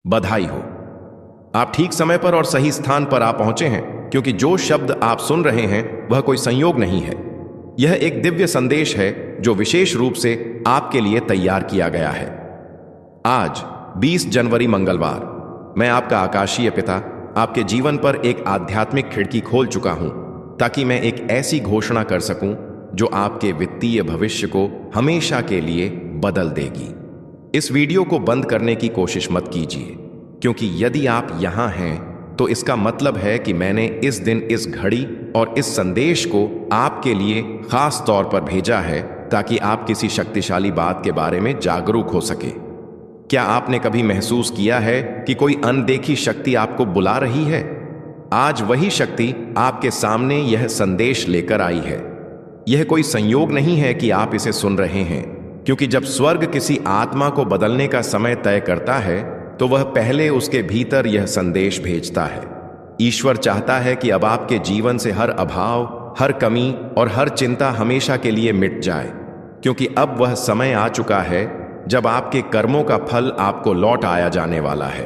बधाई हो। आप ठीक समय पर और सही स्थान पर आ पहुंचे हैं, क्योंकि जो शब्द आप सुन रहे हैं वह कोई संयोग नहीं है। यह एक दिव्य संदेश है जो विशेष रूप से आपके लिए तैयार किया गया है। आज 20 जनवरी मंगलवार, मैं आपका आकाशीय पिता आपके जीवन पर एक आध्यात्मिक खिड़की खोल चुका हूं, ताकि मैं एक ऐसी घोषणा कर सकूं जो आपके वित्तीय भविष्य को हमेशा के लिए बदल देगी। इस वीडियो को बंद करने की कोशिश मत कीजिए, क्योंकि यदि आप यहां हैं तो इसका मतलब है कि मैंने इस दिन, इस घड़ी और इस संदेश को आपके लिए खास तौर पर भेजा है, ताकि आप किसी शक्तिशाली बात के बारे में जागरूक हो सके। क्या आपने कभी महसूस किया है कि कोई अनदेखी शक्ति आपको बुला रही है? आज वही शक्ति आपके सामने यह संदेश लेकर आई है। यह कोई संयोग नहीं है कि आप इसे सुन रहे हैं, क्योंकि जब स्वर्ग किसी आत्मा को बदलने का समय तय करता है तो वह पहले उसके भीतर यह संदेश भेजता है। ईश्वर चाहता है कि अब आपके जीवन से हर अभाव, हर कमी और हर चिंता हमेशा के लिए मिट जाए, क्योंकि अब वह समय आ चुका है जब आपके कर्मों का फल आपको लौट आया जाने वाला है।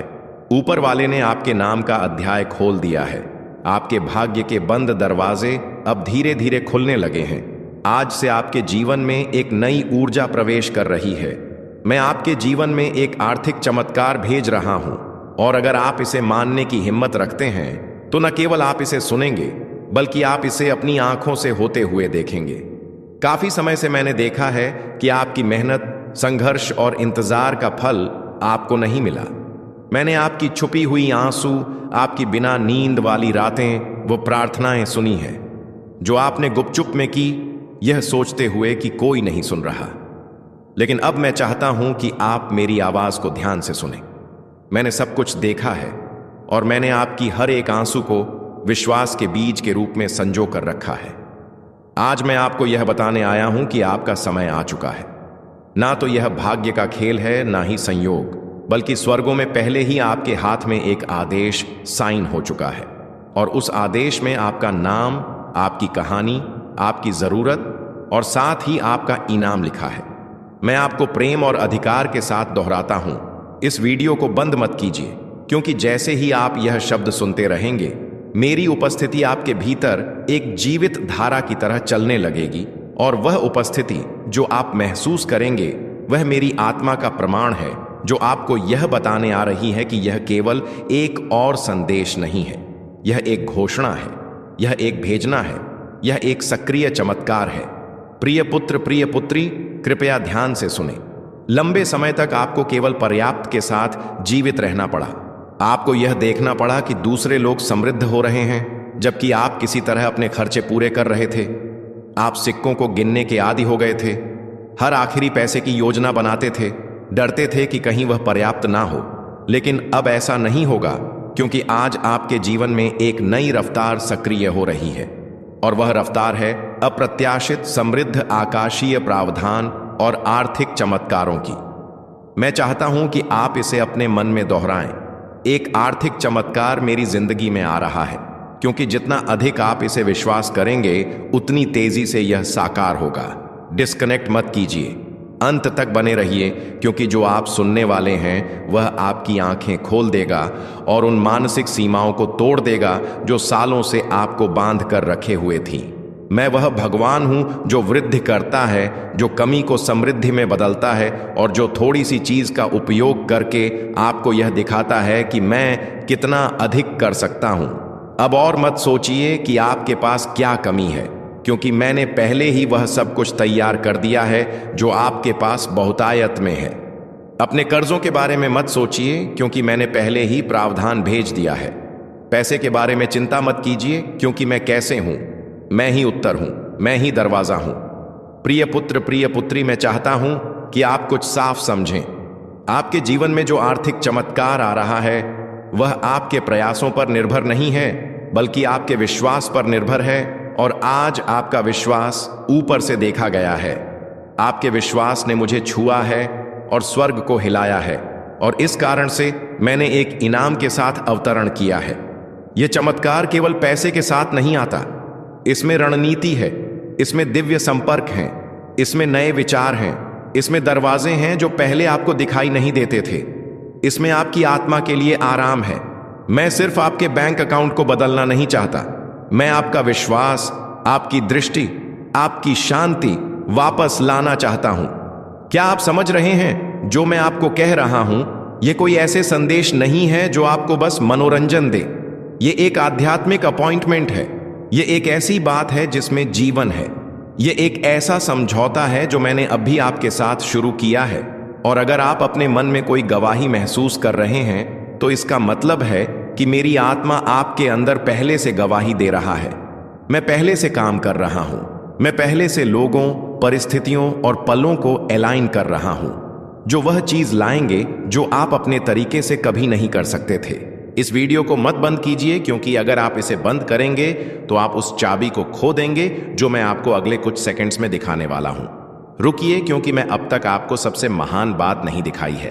ऊपर वाले ने आपके नाम का अध्याय खोल दिया है। आपके भाग्य के बंद दरवाजे अब धीरे धीरे खुलने लगे हैं। आज से आपके जीवन में एक नई ऊर्जा प्रवेश कर रही है। मैं आपके जीवन में एक आर्थिक चमत्कार भेज रहा हूं, और अगर आप इसे मानने की हिम्मत रखते हैं तो न केवल आप इसे सुनेंगे, बल्कि आप इसे अपनी आंखों से होते हुए देखेंगे। काफी समय से मैंने देखा है कि आपकी मेहनत, संघर्ष और इंतजार का फल आपको नहीं मिला। मैंने आपकी छुपी हुई आंसू, आपकी बिना नींद वाली रातें, वो प्रार्थनाएं सुनी हैं जो आपने गुपचुप में की, यह सोचते हुए कि कोई नहीं सुन रहा। लेकिन अब मैं चाहता हूं कि आप मेरी आवाज को ध्यान से सुनें। मैंने सब कुछ देखा है, और मैंने आपकी हर एक आंसू को विश्वास के बीज के रूप में संजो कर रखा है। आज मैं आपको यह बताने आया हूं कि आपका समय आ चुका है। ना तो यह भाग्य का खेल है, ना ही संयोग, बल्कि स्वर्गों में पहले ही आपके हाथ में एक आदेश साइन हो चुका है, और उस आदेश में आपका नाम, आपकी कहानी, आपकी जरूरत और साथ ही आपका इनाम लिखा है। मैं आपको प्रेम और अधिकार के साथ दोहराता हूं, इस वीडियो को बंद मत कीजिए, क्योंकि जैसे ही आप यह शब्द सुनते रहेंगे, मेरी उपस्थिति आपके भीतर एक जीवित धारा की तरह चलने लगेगी, और वह उपस्थिति जो आप महसूस करेंगे वह मेरी आत्मा का प्रमाण है, जो आपको यह बताने आ रही है कि यह केवल एक और संदेश नहीं है, यह एक घोषणा है, यह एक भेजना है, यह एक सक्रिय चमत्कार है। प्रिय पुत्र, प्रिय पुत्री, कृपया ध्यान से सुने। लंबे समय तक आपको केवल पर्याप्त के साथ जीवित रहना पड़ा। आपको यह देखना पड़ा कि दूसरे लोग समृद्ध हो रहे हैं, जबकि आप किसी तरह अपने खर्चे पूरे कर रहे थे। आप सिक्कों को गिनने के आदी हो गए थे, हर आखिरी पैसे की योजना बनाते थे, डरते थे कि कहीं वह पर्याप्त ना हो। लेकिन अब ऐसा नहीं होगा, क्योंकि आज आपके जीवन में एक नई रफ्तार सक्रिय हो रही है, और वह रफ्तार है अप्रत्याशित, समृद्ध, आकाशीय प्रावधान और आर्थिक चमत्कारों की। मैं चाहता हूं कि आप इसे अपने मन में दोहराएं। एक आर्थिक चमत्कार मेरी जिंदगी में आ रहा है, क्योंकि जितना अधिक आप इसे विश्वास करेंगे, उतनी तेजी से यह साकार होगा। डिस्कनेक्ट मत कीजिए, अंत तक बने रहिए, क्योंकि जो आप सुनने वाले हैं वह आपकी आंखें खोल देगा और उन मानसिक सीमाओं को तोड़ देगा जो सालों से आपको बांध कर रखे हुए थी। मैं वह भगवान हूं जो वृद्धि करता है, जो कमी को समृद्धि में बदलता है, और जो थोड़ी सी चीज का उपयोग करके आपको यह दिखाता है कि मैं कितना अधिक कर सकता हूं। अब और मत सोचिए कि आपके पास क्या कमी है, क्योंकि मैंने पहले ही वह सब कुछ तैयार कर दिया है जो आपके पास बहुतायत में है। अपने कर्जों के बारे में मत सोचिए, क्योंकि मैंने पहले ही प्रावधान भेज दिया है। पैसे के बारे में चिंता मत कीजिए, क्योंकि मैं कैसे हूं, मैं ही उत्तर हूं, मैं ही दरवाजा हूं। प्रिय पुत्र, प्रिय पुत्री, मैं चाहता हूं कि आप कुछ साफ समझें। आपके जीवन में जो आर्थिक चमत्कार आ रहा है वह आपके प्रयासों पर निर्भर नहीं है, बल्कि आपके विश्वास पर निर्भर है। और आज आपका विश्वास ऊपर से देखा गया है। आपके विश्वास ने मुझे छुआ है और स्वर्ग को हिलाया है, और इस कारण से मैंने एक इनाम के साथ अवतरण किया है। यह चमत्कार केवल पैसे के साथ नहीं आता, इसमें रणनीति है, इसमें दिव्य संपर्क हैं, इसमें नए विचार हैं, इसमें दरवाजे हैं जो पहले आपको दिखाई नहीं देते थे। इसमें आपकी आत्मा के लिए आराम है। मैं सिर्फ आपके बैंक अकाउंट को बदलना नहीं चाहता, मैं आपका विश्वास, आपकी दृष्टि, आपकी शांति वापस लाना चाहता हूं। क्या आप समझ रहे हैं जो मैं आपको कह रहा हूं? यह कोई ऐसे संदेश नहीं है जो आपको बस मनोरंजन दे। यह एक आध्यात्मिक अपॉइंटमेंट है। यह एक ऐसी बात है जिसमें जीवन है। यह एक ऐसा समझौता है जो मैंने अभी आपके साथ शुरू किया है। और अगर आप अपने मन में कोई गवाही महसूस कर रहे हैं तो इसका मतलब है कि मेरी आत्मा आपके अंदर पहले से गवाही दे रहा है। मैं पहले से काम कर रहा हूं। मैं पहले से लोगों, परिस्थितियों और पलों को अलाइन कर रहा हूं जो वह चीज लाएंगे जो आप अपने तरीके से कभी नहीं कर सकते थे। इस वीडियो को मत बंद कीजिए, क्योंकि अगर आप इसे बंद करेंगे तो आप उस चाबी को खो देंगे जो मैं आपको अगले कुछ सेकंड्स में दिखाने वाला हूं। रुकिए, क्योंकि मैं अब तक आपको सबसे महान बात नहीं दिखाई है।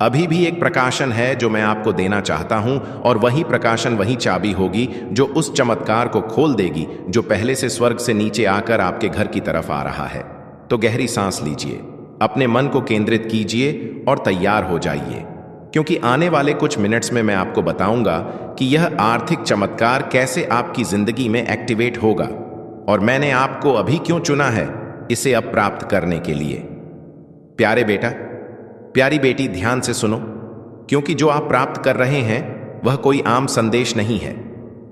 अभी भी एक प्रकाशन है जो मैं आपको देना चाहता हूं, और वही प्रकाशन, वही चाबी होगी जो उस चमत्कार को खोल देगी जो पहले से स्वर्ग से नीचे आकर आपके घर की तरफ आ रहा है। तो गहरी सांस लीजिए, अपने मन को केंद्रित कीजिए और तैयार हो जाइए, क्योंकि आने वाले कुछ मिनट्स में मैं आपको बताऊंगा कि यह आर्थिक चमत्कार कैसे आपकी जिंदगी में एक्टिवेट होगा, और मैंने आपको अभी क्यों चुना है इसे अब प्राप्त करने के लिए। प्यारे बेटा, प्यारी बेटी, ध्यान से सुनो, क्योंकि जो आप प्राप्त कर रहे हैं वह कोई आम संदेश नहीं है।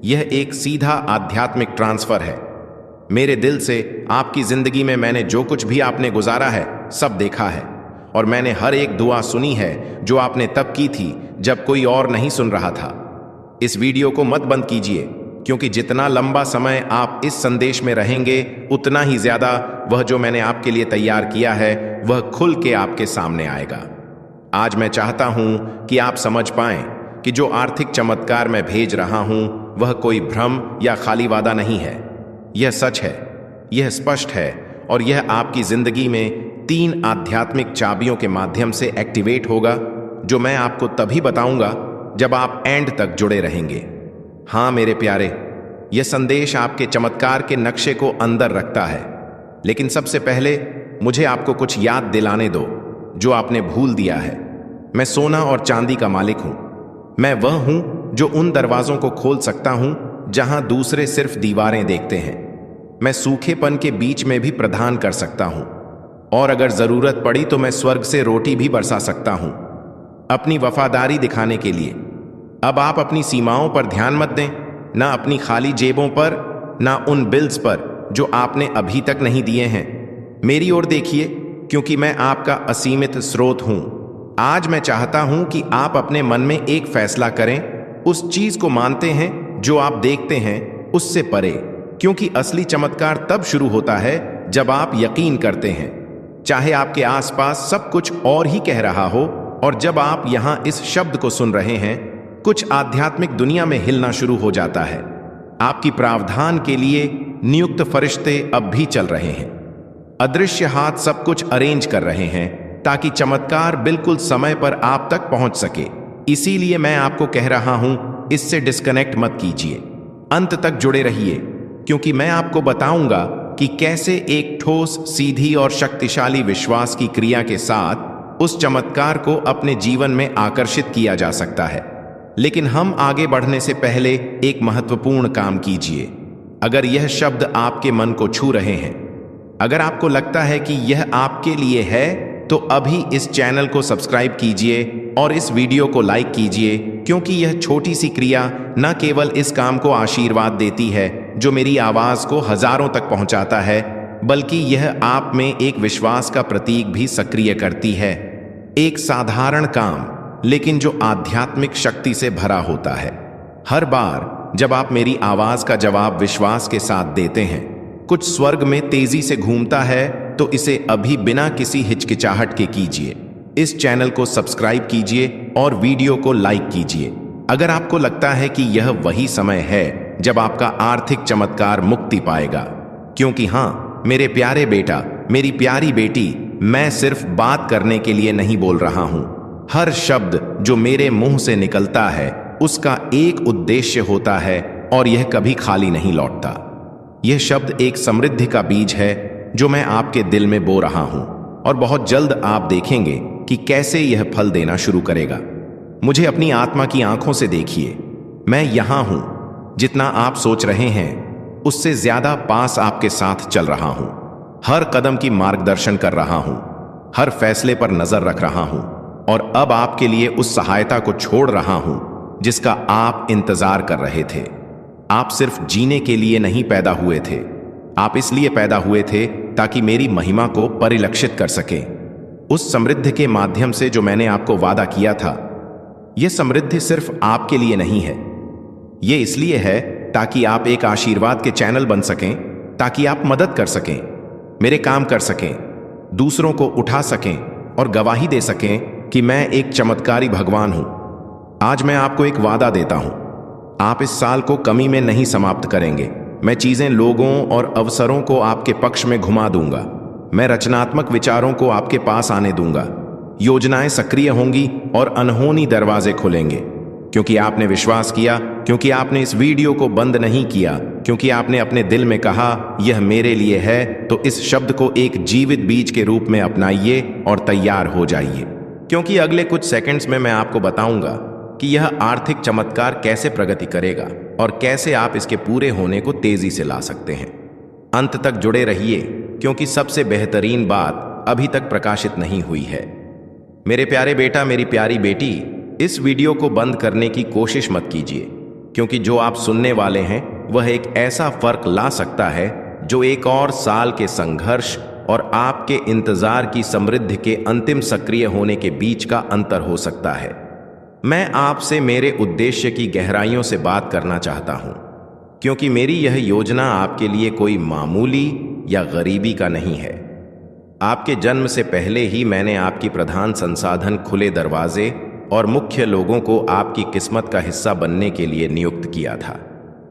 यह एक सीधा आध्यात्मिक ट्रांसफर है। मेरे दिल से आपकी जिंदगी में मैंने जो कुछ भी आपने गुजारा है सब देखा है, और मैंने हर एक दुआ सुनी है जो आपने तब की थी जब कोई और नहीं सुन रहा था। इस वीडियो को मत बंद कीजिए, क्योंकि जितना लंबा समय आप इस संदेश में रहेंगे उतना ही ज्यादा वह जो मैंने आपके लिए तैयार किया है वह खुल के आपके सामने आएगा। आज मैं चाहता हूं कि आप समझ पाएं कि जो आर्थिक चमत्कार मैं भेज रहा हूं वह कोई भ्रम या खाली वादा नहीं है। यह सच है, यह स्पष्ट है, और यह आपकी जिंदगी में 3 आध्यात्मिक चाबियों के माध्यम से एक्टिवेट होगा, जो मैं आपको तभी बताऊंगा जब आप एंड तक जुड़े रहेंगे। हाँ मेरे प्यारे, यह संदेश आपके चमत्कार के नक्शे को अंदर रखता है। लेकिन सबसे पहले मुझे आपको कुछ याद दिलाने दो जो आपने भूल दिया है। मैं सोना और चांदी का मालिक हूं। मैं वह हूं जो उन दरवाजों को खोल सकता हूं जहां दूसरे सिर्फ दीवारें देखते हैं। मैं सूखेपन के बीच में भी प्रदान कर सकता हूं, और अगर जरूरत पड़ी तो मैं स्वर्ग से रोटी भी बरसा सकता हूं अपनी वफादारी दिखाने के लिए। अब आप अपनी सीमाओं पर ध्यान मत दें, ना अपनी खाली जेबों पर, ना उन बिल्स पर जो आपने अभी तक नहीं दिए हैं। मेरी ओर देखिए, क्योंकि मैं आपका असीमित स्रोत हूं। आज मैं चाहता हूं कि आप अपने मन में एक फैसला करें, उस चीज को मानते हैं जो आप देखते हैं उससे परे, क्योंकि असली चमत्कार तब शुरू होता है जब आप यकीन करते हैं, चाहे आपके आसपास सब कुछ और ही कह रहा हो। और जब आप यहां इस शब्द को सुन रहे हैं, कुछ आध्यात्मिक दुनिया में हिलना शुरू हो जाता है। आपकी प्रावधान के लिए नियुक्त फरिश्ते अब भी चल रहे हैं। अदृश्य हाथ सब कुछ अरेंज कर रहे हैं ताकि चमत्कार बिल्कुल समय पर आप तक पहुंच सके। इसीलिए मैं आपको कह रहा हूं, इससे डिस्कनेक्ट मत कीजिए, अंत तक जुड़े रहिए, क्योंकि मैं आपको बताऊंगा कि कैसे एक ठोस, सीधी और शक्तिशाली विश्वास की क्रिया के साथ उस चमत्कार को अपने जीवन में आकर्षित किया जा सकता है। लेकिन हम आगे बढ़ने से पहले एक महत्वपूर्ण काम कीजिए। अगर यह शब्द आपके मन को छू रहे हैं, अगर आपको लगता है कि यह आपके लिए है, तो अभी इस चैनल को सब्सक्राइब कीजिए और इस वीडियो को लाइक कीजिए, क्योंकि यह छोटी सी क्रिया न केवल इस काम को आशीर्वाद देती है जो मेरी आवाज को हजारों तक पहुंचाता है, बल्कि यह आप में एक विश्वास का प्रतीक भी सक्रिय करती है। एक साधारण काम, लेकिन जो आध्यात्मिक शक्ति से भरा होता है। हर बार जब आप मेरी आवाज का जवाब विश्वास के साथ देते हैं, कुछ स्वर्ग में तेजी से घूमता है। तो इसे अभी बिना किसी हिचकिचाहट के कीजिए। इस चैनल को सब्सक्राइब कीजिए और वीडियो को लाइक कीजिए अगर आपको लगता है कि यह वही समय है जब आपका आर्थिक चमत्कार मुक्ति पाएगा। क्योंकि हाँ मेरे प्यारे बेटा, मेरी प्यारी बेटी, मैं सिर्फ बात करने के लिए नहीं बोल रहा हूं। हर शब्द जो मेरे मुंह से निकलता है उसका एक उद्देश्य होता है, और यह कभी खाली नहीं लौटता। यह शब्द एक समृद्धि का बीज है जो मैं आपके दिल में बो रहा हूं, और बहुत जल्द आप देखेंगे कि कैसे यह फल देना शुरू करेगा। मुझे अपनी आत्मा की आंखों से देखिए। मैं यहां हूं। जितना आप सोच रहे हैं उससे ज्यादा पास आपके साथ चल रहा हूं। हर कदम की मार्गदर्शन कर रहा हूं, हर फैसले पर नजर रख रहा हूं और अब आपके लिए उस सहायता को छोड़ रहा हूं जिसका आप इंतजार कर रहे थे। आप सिर्फ जीने के लिए नहीं पैदा हुए थे, आप इसलिए पैदा हुए थे ताकि मेरी महिमा को परिलक्षित कर सकें। उस समृद्धि के माध्यम से जो मैंने आपको वादा किया था, यह समृद्धि सिर्फ आपके लिए नहीं है। यह इसलिए है ताकि आप एक आशीर्वाद के चैनल बन सकें, ताकि आप मदद कर सकें, मेरे काम कर सकें, दूसरों को उठा सकें और गवाही दे सकें कि मैं एक चमत्कारी भगवान हूं। आज मैं आपको एक वादा देता हूं, आप इस साल को कमी में नहीं समाप्त करेंगे। मैं चीजें, लोगों और अवसरों को आपके पक्ष में घुमा दूंगा। मैं रचनात्मक विचारों को आपके पास आने दूंगा। योजनाएं सक्रिय होंगी और अनहोनी दरवाजे खुलेंगे, क्योंकि आपने विश्वास किया, क्योंकि आपने इस वीडियो को बंद नहीं किया, क्योंकि आपने अपने दिल में कहा यह मेरे लिए है। तो इस शब्द को एक जीवित बीज के रूप में अपनाइए और तैयार हो जाइए, क्योंकि अगले कुछ सेकंड्स में मैं आपको बताऊंगा कि यह आर्थिक चमत्कार कैसे प्रगति करेगा और कैसे आप इसके पूरे होने को तेजी से ला सकते हैं। अंत तक जुड़े रहिए, क्योंकि सबसे बेहतरीन बात अभी तक प्रकाशित नहीं हुई है। मेरे प्यारे बेटा, मेरी प्यारी बेटी, इस वीडियो को बंद करने की कोशिश मत कीजिए, क्योंकि जो आप सुनने वाले हैं वह एक ऐसा फर्क ला सकता है जो एक और साल के संघर्ष और आपके इंतजार की समृद्धि के अंतिम सक्रिय होने के बीच का अंतर हो सकता है। मैं आपसे मेरे उद्देश्य की गहराइयों से बात करना चाहता हूं, क्योंकि मेरी यह योजना आपके लिए कोई मामूली या गरीबी का नहीं है। आपके जन्म से पहले ही मैंने आपकी प्रधान संसाधन, खुले दरवाजे और मुख्य लोगों को आपकी किस्मत का हिस्सा बनने के लिए नियुक्त किया था।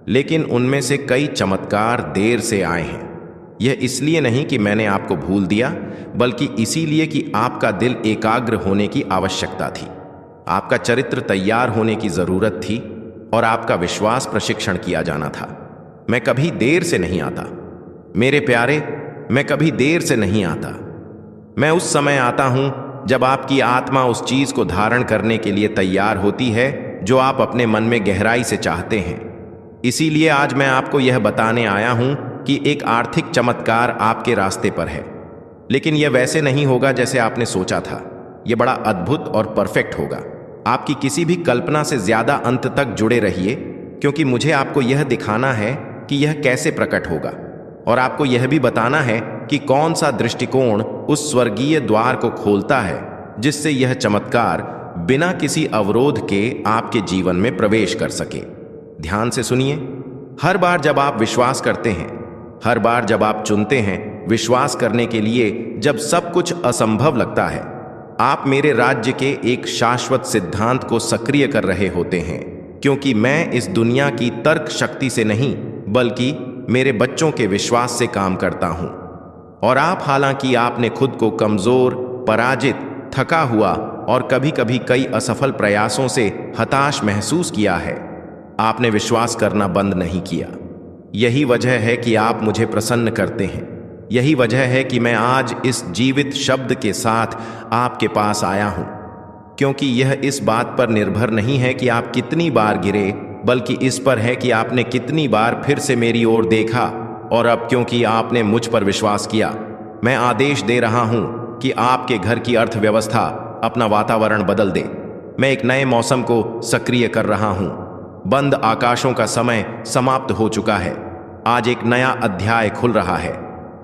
लेकिन उनमें से कई चमत्कार देर से आए हैं। यह इसलिए नहीं कि मैंने आपको भूल दिया, बल्कि इसीलिए कि आपका दिल एकाग्र होने की आवश्यकता थी, आपका चरित्र तैयार होने की जरूरत थी और आपका विश्वास प्रशिक्षण किया जाना था। मैं कभी देर से नहीं आता मेरे प्यारे, मैं कभी देर से नहीं आता। मैं उस समय आता हूं जब आपकी आत्मा उस चीज को धारण करने के लिए तैयार होती है जो आप अपने मन में गहराई से चाहते हैं। इसीलिए आज मैं आपको यह बताने आया हूं कि एक आर्थिक चमत्कार आपके रास्ते पर है, लेकिन यह वैसे नहीं होगा जैसे आपने सोचा था। यह बड़ा अद्भुत और परफेक्ट होगा। आपकी किसी भी कल्पना से ज्यादा अंत तक जुड़े रहिए, क्योंकि मुझे आपको यह दिखाना है कि यह कैसे प्रकट होगा और आपको यह भी बताना है कि कौन सा दृष्टिकोण उस स्वर्गीय द्वार को खोलता है जिससे यह चमत्कार बिना किसी अवरोध के आपके जीवन में प्रवेश कर सके। ध्यान से सुनिए। हर बार जब आप विश्वास करते हैं, हर बार जब आप चुनते हैं विश्वास करने के लिए, जब सब कुछ असंभव लगता है, आप मेरे राज्य के एक शाश्वत सिद्धांत को सक्रिय कर रहे होते हैं। क्योंकि मैं इस दुनिया की तर्क शक्ति से नहीं, बल्कि मेरे बच्चों के विश्वास से काम करता हूं। और आप, हालांकि आपने खुद को कमजोर, पराजित, थका हुआ और कभी कभी कई असफल प्रयासों से हताश महसूस किया है, आपने विश्वास करना बंद नहीं किया। यही वजह है कि आप मुझे प्रसन्न करते हैं। यही वजह है कि मैं आज इस जीवित शब्द के साथ आपके पास आया हूं, क्योंकि यह इस बात पर निर्भर नहीं है कि आप कितनी बार गिरे, बल्कि इस पर है कि आपने कितनी बार फिर से मेरी ओर देखा। और अब क्योंकि आपने मुझ पर विश्वास किया, मैं आदेश दे रहा हूं कि आपके घर की अर्थव्यवस्था अपना वातावरण बदल दे। मैं एक नए मौसम को सक्रिय कर रहा हूं। बंद आकाशों का समय समाप्त हो चुका है। आज एक नया अध्याय खुल रहा है,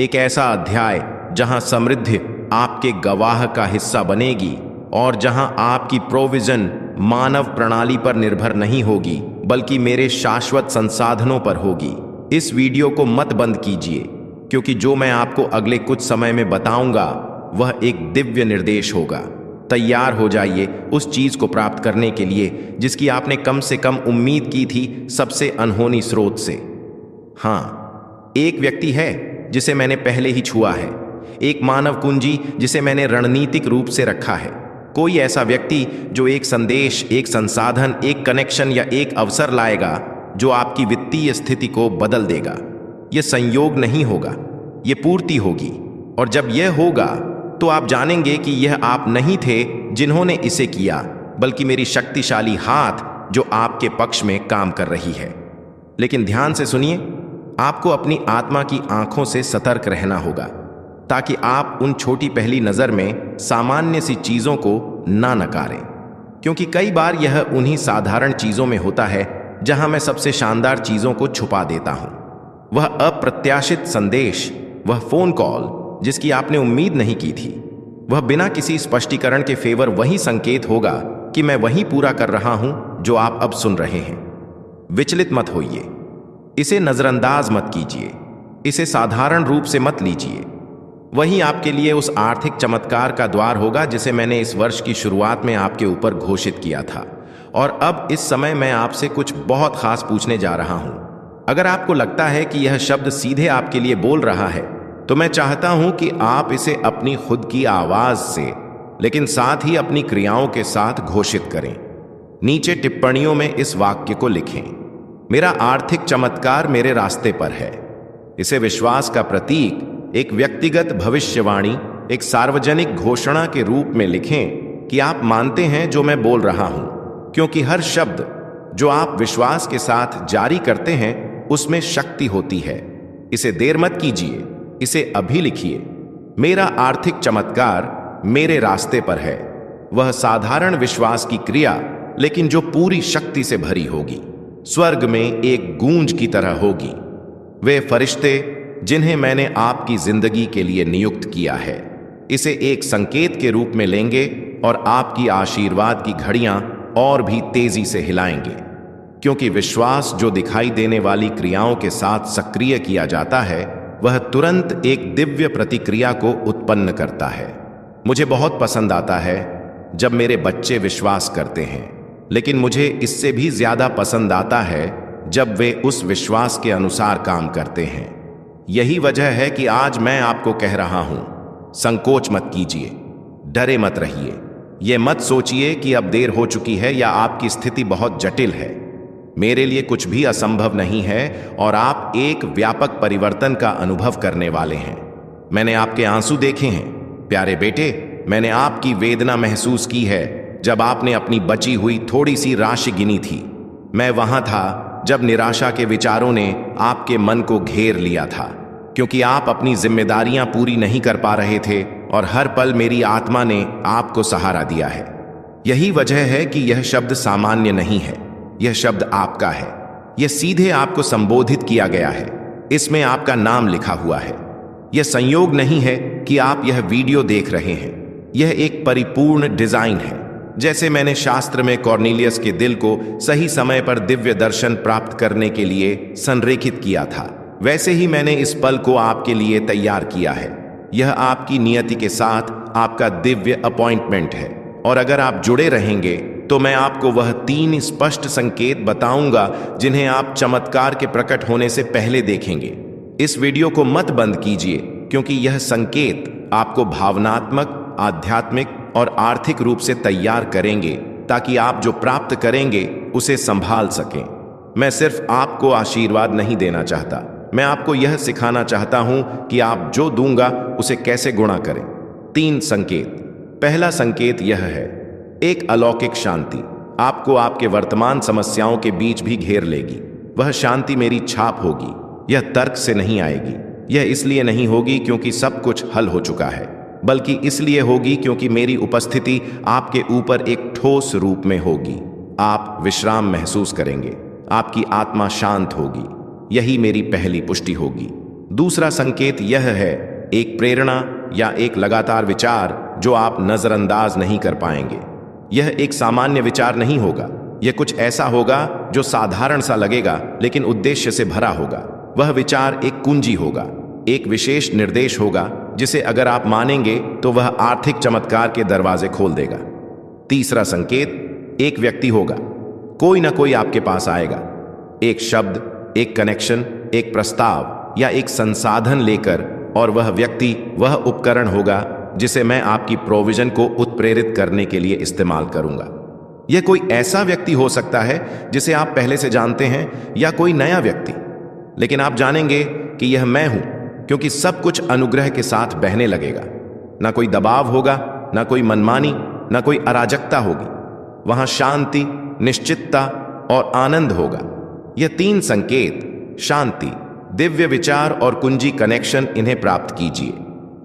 एक ऐसा अध्याय जहां समृद्धि आपके गवाह का हिस्सा बनेगी और जहां आपकी प्रोविजन मानव प्रणाली पर निर्भर नहीं होगी, बल्कि मेरे शाश्वत संसाधनों पर होगी। इस वीडियो को मत बंद कीजिए, क्योंकि जो मैं आपको अगले कुछ समय में बताऊंगा वह एक दिव्य निर्देश होगा। तैयार हो जाइए उस चीज को प्राप्त करने के लिए जिसकी आपने कम से कम उम्मीद की थी, सबसे अनहोनी स्रोत से। हाँ, एक व्यक्ति है जिसे मैंने पहले ही छुआ है, एक मानव कुंजी जिसे मैंने रणनीतिक रूप से रखा है। कोई ऐसा व्यक्ति जो एक संदेश, एक संसाधन, एक कनेक्शन या एक अवसर लाएगा जो आपकी वित्तीय स्थिति को बदल देगा। यह संयोग नहीं होगा, यह पूर्ति होगी। और जब यह होगा तो आप जानेंगे कि यह आप नहीं थे जिन्होंने इसे किया, बल्कि मेरी शक्तिशाली हाथ जो आपके पक्ष में काम कर रही है। लेकिन ध्यान से सुनिए, आपको अपनी आत्मा की आंखों से सतर्क रहना होगा ताकि आप उन छोटी पहली नज़र में सामान्य सी चीज़ों को ना नकारें, क्योंकि कई बार यह उन्हीं साधारण चीज़ों में होता है जहां मैं सबसे शानदार चीज़ों को छुपा देता हूं। वह अप्रत्याशित संदेश, वह फ़ोन कॉल जिसकी आपने उम्मीद नहीं की थी, वह बिना किसी स्पष्टीकरण के फेवर वही संकेत होगा कि मैं वही पूरा कर रहा हूं जो आप अब सुन रहे हैं। विचलित मत होइए, इसे नज़रअंदाज मत कीजिए, इसे साधारण रूप से मत लीजिए। वही आपके लिए उस आर्थिक चमत्कार का द्वार होगा जिसे मैंने इस वर्ष की शुरुआत में आपके ऊपर घोषित किया था। और अब इस समय मैं आपसे कुछ बहुत खास पूछने जा रहा हूं। अगर आपको लगता है कि यह शब्द सीधे आपके लिए बोल रहा है, तो मैं चाहता हूं कि आप इसे अपनी खुद की आवाज से, लेकिन साथ ही अपनी क्रियाओं के साथ घोषित करें। नीचे टिप्पणियों में इस वाक्य को लिखें, मेरा आर्थिक चमत्कार मेरे रास्ते पर है। इसे विश्वास का प्रतीक, एक व्यक्तिगत भविष्यवाणी, एक सार्वजनिक घोषणा के रूप में लिखें कि आप मानते हैं जो मैं बोल रहा हूं, क्योंकि हर शब्द जो आप विश्वास के साथ जारी करते हैं उसमें शक्ति होती है। इसे देर मत कीजिए, इसे अभी लिखिए। मेरा आर्थिक चमत्कार मेरे रास्ते पर है। वह साधारण विश्वास की क्रिया, लेकिन जो पूरी शक्ति से भरी होगी, स्वर्ग में एक गूंज की तरह होगी। वे फरिश्ते जिन्हें मैंने आपकी जिंदगी के लिए नियुक्त किया है, इसे एक संकेत के रूप में लेंगे और आपकी आशीर्वाद की घड़ियां और भी तेजी से हिलाएंगे, क्योंकि विश्वास जो दिखाई देने वाली क्रियाओं के साथ सक्रिय किया जाता है, वह तुरंत एक दिव्य प्रतिक्रिया को उत्पन्न करता है। मुझे बहुत पसंद आता है जब मेरे बच्चे विश्वास करते हैं, लेकिन मुझे इससे भी ज्यादा पसंद आता है जब वे उस विश्वास के अनुसार काम करते हैं। यही वजह है कि आज मैं आपको कह रहा हूं, संकोच मत कीजिए, डरे मत रहिए। ये मत सोचिए कि अब देर हो चुकी है या आपकी स्थिति बहुत जटिल है। मेरे लिए कुछ भी असंभव नहीं है और आप एक व्यापक परिवर्तन का अनुभव करने वाले हैं। मैंने आपके आंसू देखे हैं, प्यारे बेटे। मैंने आपकी वेदना महसूस की है जब आपने अपनी बची हुई थोड़ी सी राशि गिनी थी। मैं वहां था जब निराशा के विचारों ने आपके मन को घेर लिया था, क्योंकि आप अपनी जिम्मेदारियां पूरी नहीं कर पा रहे थे और हर पल मेरी आत्मा ने आपको सहारा दिया है। यही वजह है कि यह शब्द सामान्य नहीं है, यह शब्द आपका है। यह सीधे आपको संबोधित किया गया है, इसमें आपका नाम लिखा हुआ है। यह संयोग नहीं है कि आप यह वीडियो देख रहे हैं, यह एक परिपूर्ण डिजाइन है। जैसे मैंने शास्त्र में कॉर्नेलियस के दिल को सही समय पर दिव्य दर्शन प्राप्त करने के लिए संरेखित किया था, वैसे ही मैंने इस पल को आपके लिए तैयार किया है। यह आपकी नियति के साथ आपका दिव्य अपॉइंटमेंट है, और अगर आप जुड़े रहेंगे तो मैं आपको वह 3 स्पष्ट संकेत बताऊंगा जिन्हें आप चमत्कार के प्रकट होने से पहले देखेंगे। इस वीडियो को मत बंद कीजिए, क्योंकि यह संकेत आपको भावनात्मक, आध्यात्मिक और आर्थिक रूप से तैयार करेंगे ताकि आप जो प्राप्त करेंगे उसे संभाल सकें। मैं सिर्फ आपको आशीर्वाद नहीं देना चाहता, मैं आपको यह सिखाना चाहता हूं कि आप जो दूंगा उसे कैसे गुणा करें। 3 संकेत। पहला संकेत यह है, एक अलौकिक शांति आपको आपके वर्तमान समस्याओं के बीच भी घेर लेगी। वह शांति मेरी छाप होगी। यह तर्क से नहीं आएगी, यह इसलिए नहीं होगी क्योंकि सब कुछ हल हो चुका है, बल्कि इसलिए होगी क्योंकि मेरी उपस्थिति आपके ऊपर एक ठोस रूप में होगी। आप विश्राम महसूस करेंगे, आपकी आत्मा शांत होगी। यही मेरी पहली पुष्टि होगी। दूसरा संकेत यह है, एक प्रेरणा या एक लगातार विचार जो आप नजरअंदाज नहीं कर पाएंगे। यह एक सामान्य विचार नहीं होगा, यह कुछ ऐसा होगा जो साधारण सा लगेगा लेकिन उद्देश्य से भरा होगा। वह विचार एक कुंजी होगा, एक विशेष निर्देश होगा जिसे अगर आप मानेंगे तो वह आर्थिक चमत्कार के दरवाजे खोल देगा। तीसरा संकेत, एक व्यक्ति होगा, कोई ना कोई आपके पास आएगा, एक शब्द, एक कनेक्शन, एक प्रस्ताव या एक संसाधन लेकर, और वह व्यक्ति वह उपकरण होगा जिसे मैं आपकी प्रोविजन को उत्प्रेरित करने के लिए इस्तेमाल करूंगा। यह कोई ऐसा व्यक्ति हो सकता है जिसे आप पहले से जानते हैं या कोई नया व्यक्ति, लेकिन आप जानेंगे कि यह मैं हूं, क्योंकि सब कुछ अनुग्रह के साथ बहने लगेगा। ना कोई दबाव होगा, ना कोई मनमानी, ना कोई अराजकता होगी। वहां शांति, निश्चितता और आनंद होगा। यह 3 संकेत, शांति, दिव्य विचार और कुंजी कनेक्शन, इन्हें प्राप्त कीजिए।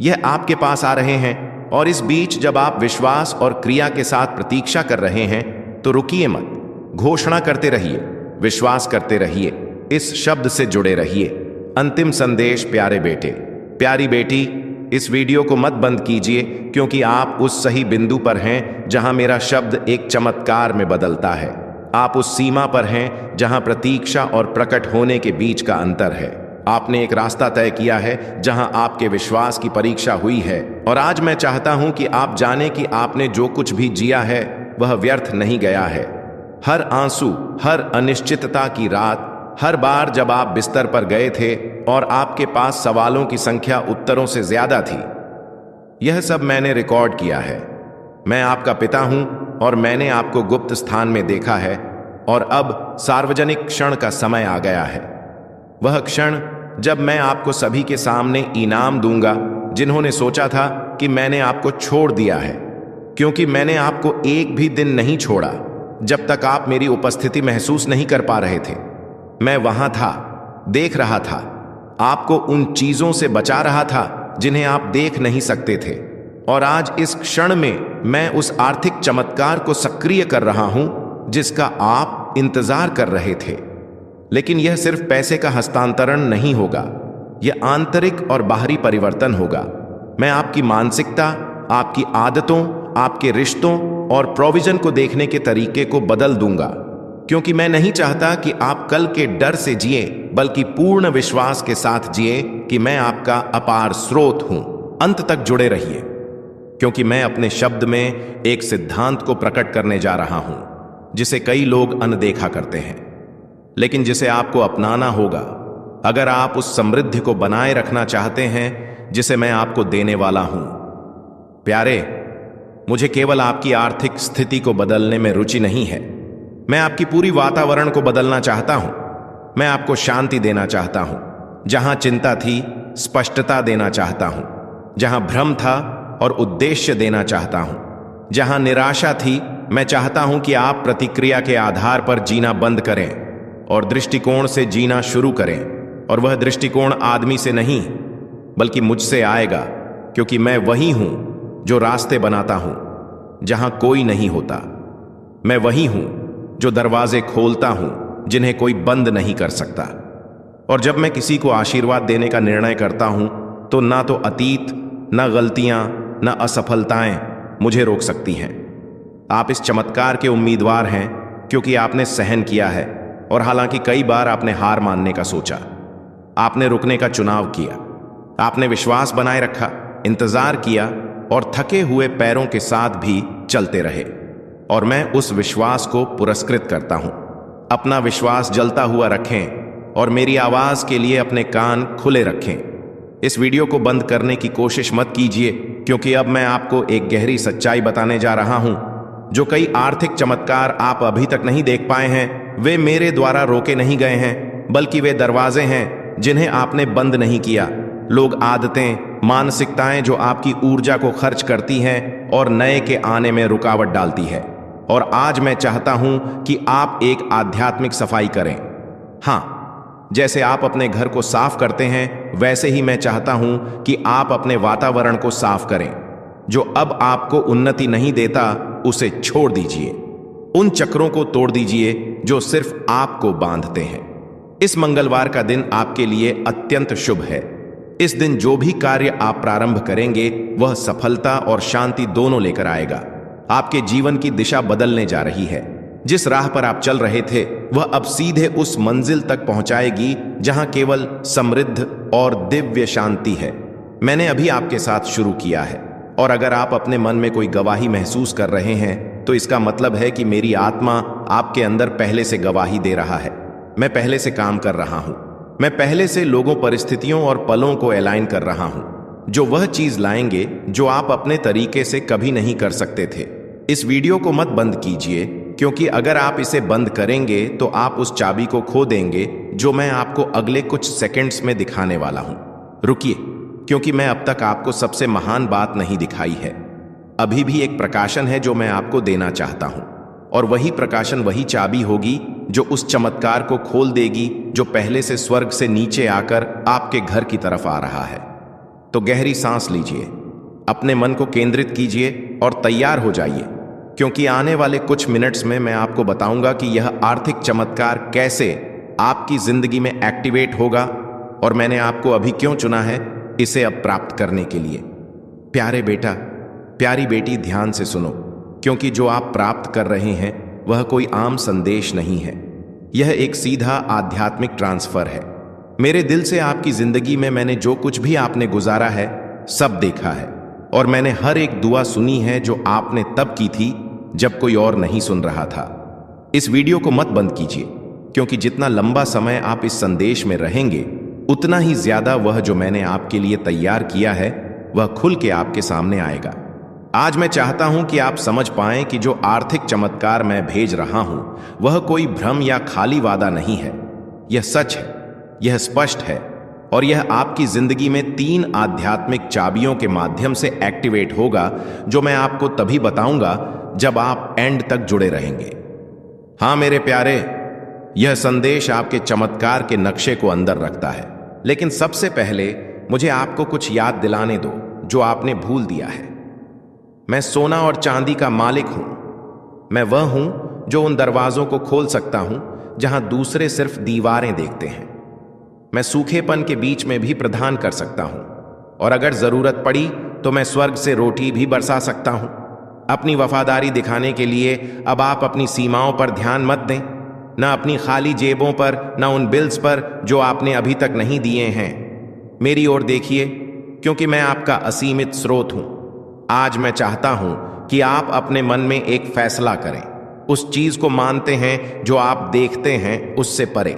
यह आपके पास आ रहे हैं और इस बीच जब आप विश्वास और क्रिया के साथ प्रतीक्षा कर रहे हैं तो रुकिए मत, घोषणा करते रहिए, विश्वास करते रहिए, इस शब्द से जुड़े रहिए। अंतिम संदेश, प्यारे बेटे, प्यारी बेटी, इस वीडियो को मत बंद कीजिए, क्योंकि आप उस सही बिंदु पर हैं जहां मेरा शब्द एक चमत्कार में बदलता है। आप उस सीमा पर हैं जहां प्रतीक्षा और प्रकट होने के बीच का अंतर है। आपने एक रास्ता तय किया है जहां आपके विश्वास की परीक्षा हुई है, और आज मैं चाहता हूं कि आप जाने कि आपने जो कुछ भी जिया है वह व्यर्थ नहीं गया है। हर आंसू, हर अनिश्चितता की रात, हर बार जब आप बिस्तर पर गए थे और आपके पास सवालों की संख्या उत्तरों से ज्यादा थी, यह सब मैंने रिकॉर्ड किया है। मैं आपका पिता हूं और मैंने आपको गुप्त स्थान में देखा है, और अब सार्वजनिक क्षण का समय आ गया है। वह क्षण जब मैं आपको सभी के सामने इनाम दूंगा जिन्होंने सोचा था कि मैंने आपको छोड़ दिया है, क्योंकि मैंने आपको एक भी दिन नहीं छोड़ा जब तक आप मेरी उपस्थिति महसूस नहीं कर पा रहे थे। मैं वहां था, देख रहा था, आपको उन चीजों से बचा रहा था जिन्हें आप देख नहीं सकते थे, और आज इस क्षण में मैं उस आर्थिक चमत्कार को सक्रिय कर रहा हूं जिसका आप इंतजार कर रहे थे। लेकिन यह सिर्फ पैसे का हस्तांतरण नहीं होगा, यह आंतरिक और बाहरी परिवर्तन होगा। मैं आपकी मानसिकता, आपकी आदतों, आपके रिश्तों और प्रोविजन को देखने के तरीके को बदल दूंगा, क्योंकि मैं नहीं चाहता कि आप कल के डर से जिए, बल्कि पूर्ण विश्वास के साथ जिए कि मैं आपका अपार स्रोत हूं। अंत तक जुड़े रहिए, क्योंकि मैं अपने शब्द में एक सिद्धांत को प्रकट करने जा रहा हूं जिसे कई लोग अनदेखा करते हैं, लेकिन जिसे आपको अपनाना होगा अगर आप उस समृद्धि को बनाए रखना चाहते हैं जिसे मैं आपको देने वाला हूं। प्यारे, मुझे केवल आपकी आर्थिक स्थिति को बदलने में रुचि नहीं है, मैं आपकी पूरी वातावरण को बदलना चाहता हूं। मैं आपको शांति देना चाहता हूं जहां चिंता थी, स्पष्टता देना चाहता हूं जहां भ्रम था, और उद्देश्य देना चाहता हूं जहां निराशा थी। मैं चाहता हूं कि आप प्रतिक्रिया के आधार पर जीना बंद करें और दृष्टिकोण से जीना शुरू करें, और वह दृष्टिकोण आदमी से नहीं बल्कि मुझसे आएगा, क्योंकि मैं वही हूं जो रास्ते बनाता हूं जहां कोई नहीं होता। मैं वही हूं जो दरवाजे खोलता हूं जिन्हें कोई बंद नहीं कर सकता। और जब मैं किसी को आशीर्वाद देने का निर्णय करता हूं तो ना तो अतीत, ना गलतियां, ना असफलताएं मुझे रोक सकती हैं। आप इस चमत्कार के उम्मीदवार हैं क्योंकि आपने सहन किया है, और हालांकि कई बार आपने हार मानने का सोचा, आपने रुकने का चुनाव किया, आपने विश्वास बनाए रखा, इंतजार किया और थके हुए पैरों के साथ भी चलते रहे। और मैं उस विश्वास को पुरस्कृत करता हूं। अपना विश्वास जलता हुआ रखें और मेरी आवाज के लिए अपने कान खुले रखें। इस वीडियो को बंद करने की कोशिश मत कीजिए, क्योंकि अब मैं आपको एक गहरी सच्चाई बताने जा रहा हूं। जो कई आर्थिक चमत्कार आप अभी तक नहीं देख पाए हैं, वे मेरे द्वारा रोके नहीं गए हैं, बल्कि वे दरवाजे हैं जिन्हें आपने बंद नहीं किया। लोग, आदतें, मानसिकताएं जो आपकी ऊर्जा को खर्च करती हैं और नए के आने में रुकावट डालती है। और आज मैं चाहता हूं कि आप एक आध्यात्मिक सफाई करें। हां, जैसे आप अपने घर को साफ करते हैं, वैसे ही मैं चाहता हूं कि आप अपने वातावरण को साफ करें। जो अब आपको उन्नति नहीं देता, उसे छोड़ दीजिए। उन चक्रों को तोड़ दीजिए जो सिर्फ आपको बांधते हैं। इस मंगलवार का दिन आपके लिए अत्यंत शुभ है। इस दिन जो भी कार्य आप प्रारंभ करेंगे, वह सफलता और शांति दोनों लेकर आएगा। आपके जीवन की दिशा बदलने जा रही है। जिस राह पर आप चल रहे थे, वह अब सीधे उस मंजिल तक पहुंचाएगी जहां केवल समृद्ध और दिव्य शांति है। मैंने अभी आपके साथ शुरू किया है, और अगर आप अपने मन में कोई गवाही महसूस कर रहे हैं, तो इसका मतलब है कि मेरी आत्मा आपके अंदर पहले से गवाही दे रहा है। मैं पहले से काम कर रहा हूं। मैं पहले से लोगों, परिस्थितियों और पलों को अलाइन कर रहा हूं जो वह चीज लाएंगे जो आप अपने तरीके से कभी नहीं कर सकते थे। इस वीडियो को मत बंद कीजिए, क्योंकि अगर आप इसे बंद करेंगे तो आप उस चाबी को खो देंगे जो मैं आपको अगले कुछ सेकंड्स में दिखाने वाला हूं। रुकिए, क्योंकि मैं अब तक आपको सबसे महान बात नहीं दिखाई है। अभी भी एक प्रकाशन है जो मैं आपको देना चाहता हूं। और वही प्रकाशन, वही चाबी होगी जो उस चमत्कार को खोल देगी जो पहले से स्वर्ग से नीचे आकर आपके घर की तरफ आ रहा है। तो गहरी सांस लीजिए, अपने मन को केंद्रित कीजिए और तैयार हो जाइए, क्योंकि आने वाले कुछ मिनट्स में मैं आपको बताऊंगा कि यह आर्थिक चमत्कार कैसे आपकी जिंदगी में एक्टिवेट होगा और मैंने आपको अभी क्यों चुना है इसे अब प्राप्त करने के लिए। प्यारे बेटा, प्यारी बेटी, ध्यान से सुनो, क्योंकि जो आप प्राप्त कर रहे हैं वह कोई आम संदेश नहीं है। यह एक सीधा आध्यात्मिक ट्रांसफर है। मेरे दिल से आपकी जिंदगी में मैंने जो कुछ भी आपने गुजारा है सब देखा है, और मैंने हर एक दुआ सुनी है जो आपने तब की थी जब कोई और नहीं सुन रहा था। इस वीडियो को मत बंद कीजिए, क्योंकि जितना लंबा समय आप इस संदेश में रहेंगे उतना ही ज्यादा वह जो मैंने आपके लिए तैयार किया है वह खुल के आपके सामने आएगा। आज मैं चाहता हूं कि आप समझ पाएं कि जो आर्थिक चमत्कार मैं भेज रहा हूं वह कोई भ्रम या खाली वादा नहीं है। यह सच है, यह स्पष्ट है, और यह आपकी जिंदगी में 3 आध्यात्मिक चाबियों के माध्यम से एक्टिवेट होगा, जो मैं आपको तभी बताऊंगा जब आप एंड तक जुड़े रहेंगे। हां मेरे प्यारे, यह संदेश आपके चमत्कार के नक्शे को अंदर रखता है। लेकिन सबसे पहले मुझे आपको कुछ याद दिलाने दो जो आपने भूल दिया है। मैं सोना और चांदी का मालिक हूं। मैं वह हूं जो उन दरवाजों को खोल सकता हूं जहां दूसरे सिर्फ दीवारें देखते हैं। मैं सूखेपन के बीच में भी प्रदान कर सकता हूं, और अगर जरूरत पड़ी तो मैं स्वर्ग से रोटी भी बरसा सकता हूं। अपनी वफादारी दिखाने के लिए अब आप अपनी सीमाओं पर ध्यान मत दें, न अपनी खाली जेबों पर, न उन बिल्स पर जो आपने अभी तक नहीं दिए हैं। मेरी ओर देखिए, क्योंकि मैं आपका असीमित स्रोत हूं। आज मैं चाहता हूं कि आप अपने मन में एक फैसला करें, उस चीज को मानते हैं जो आप देखते हैं उससे परे,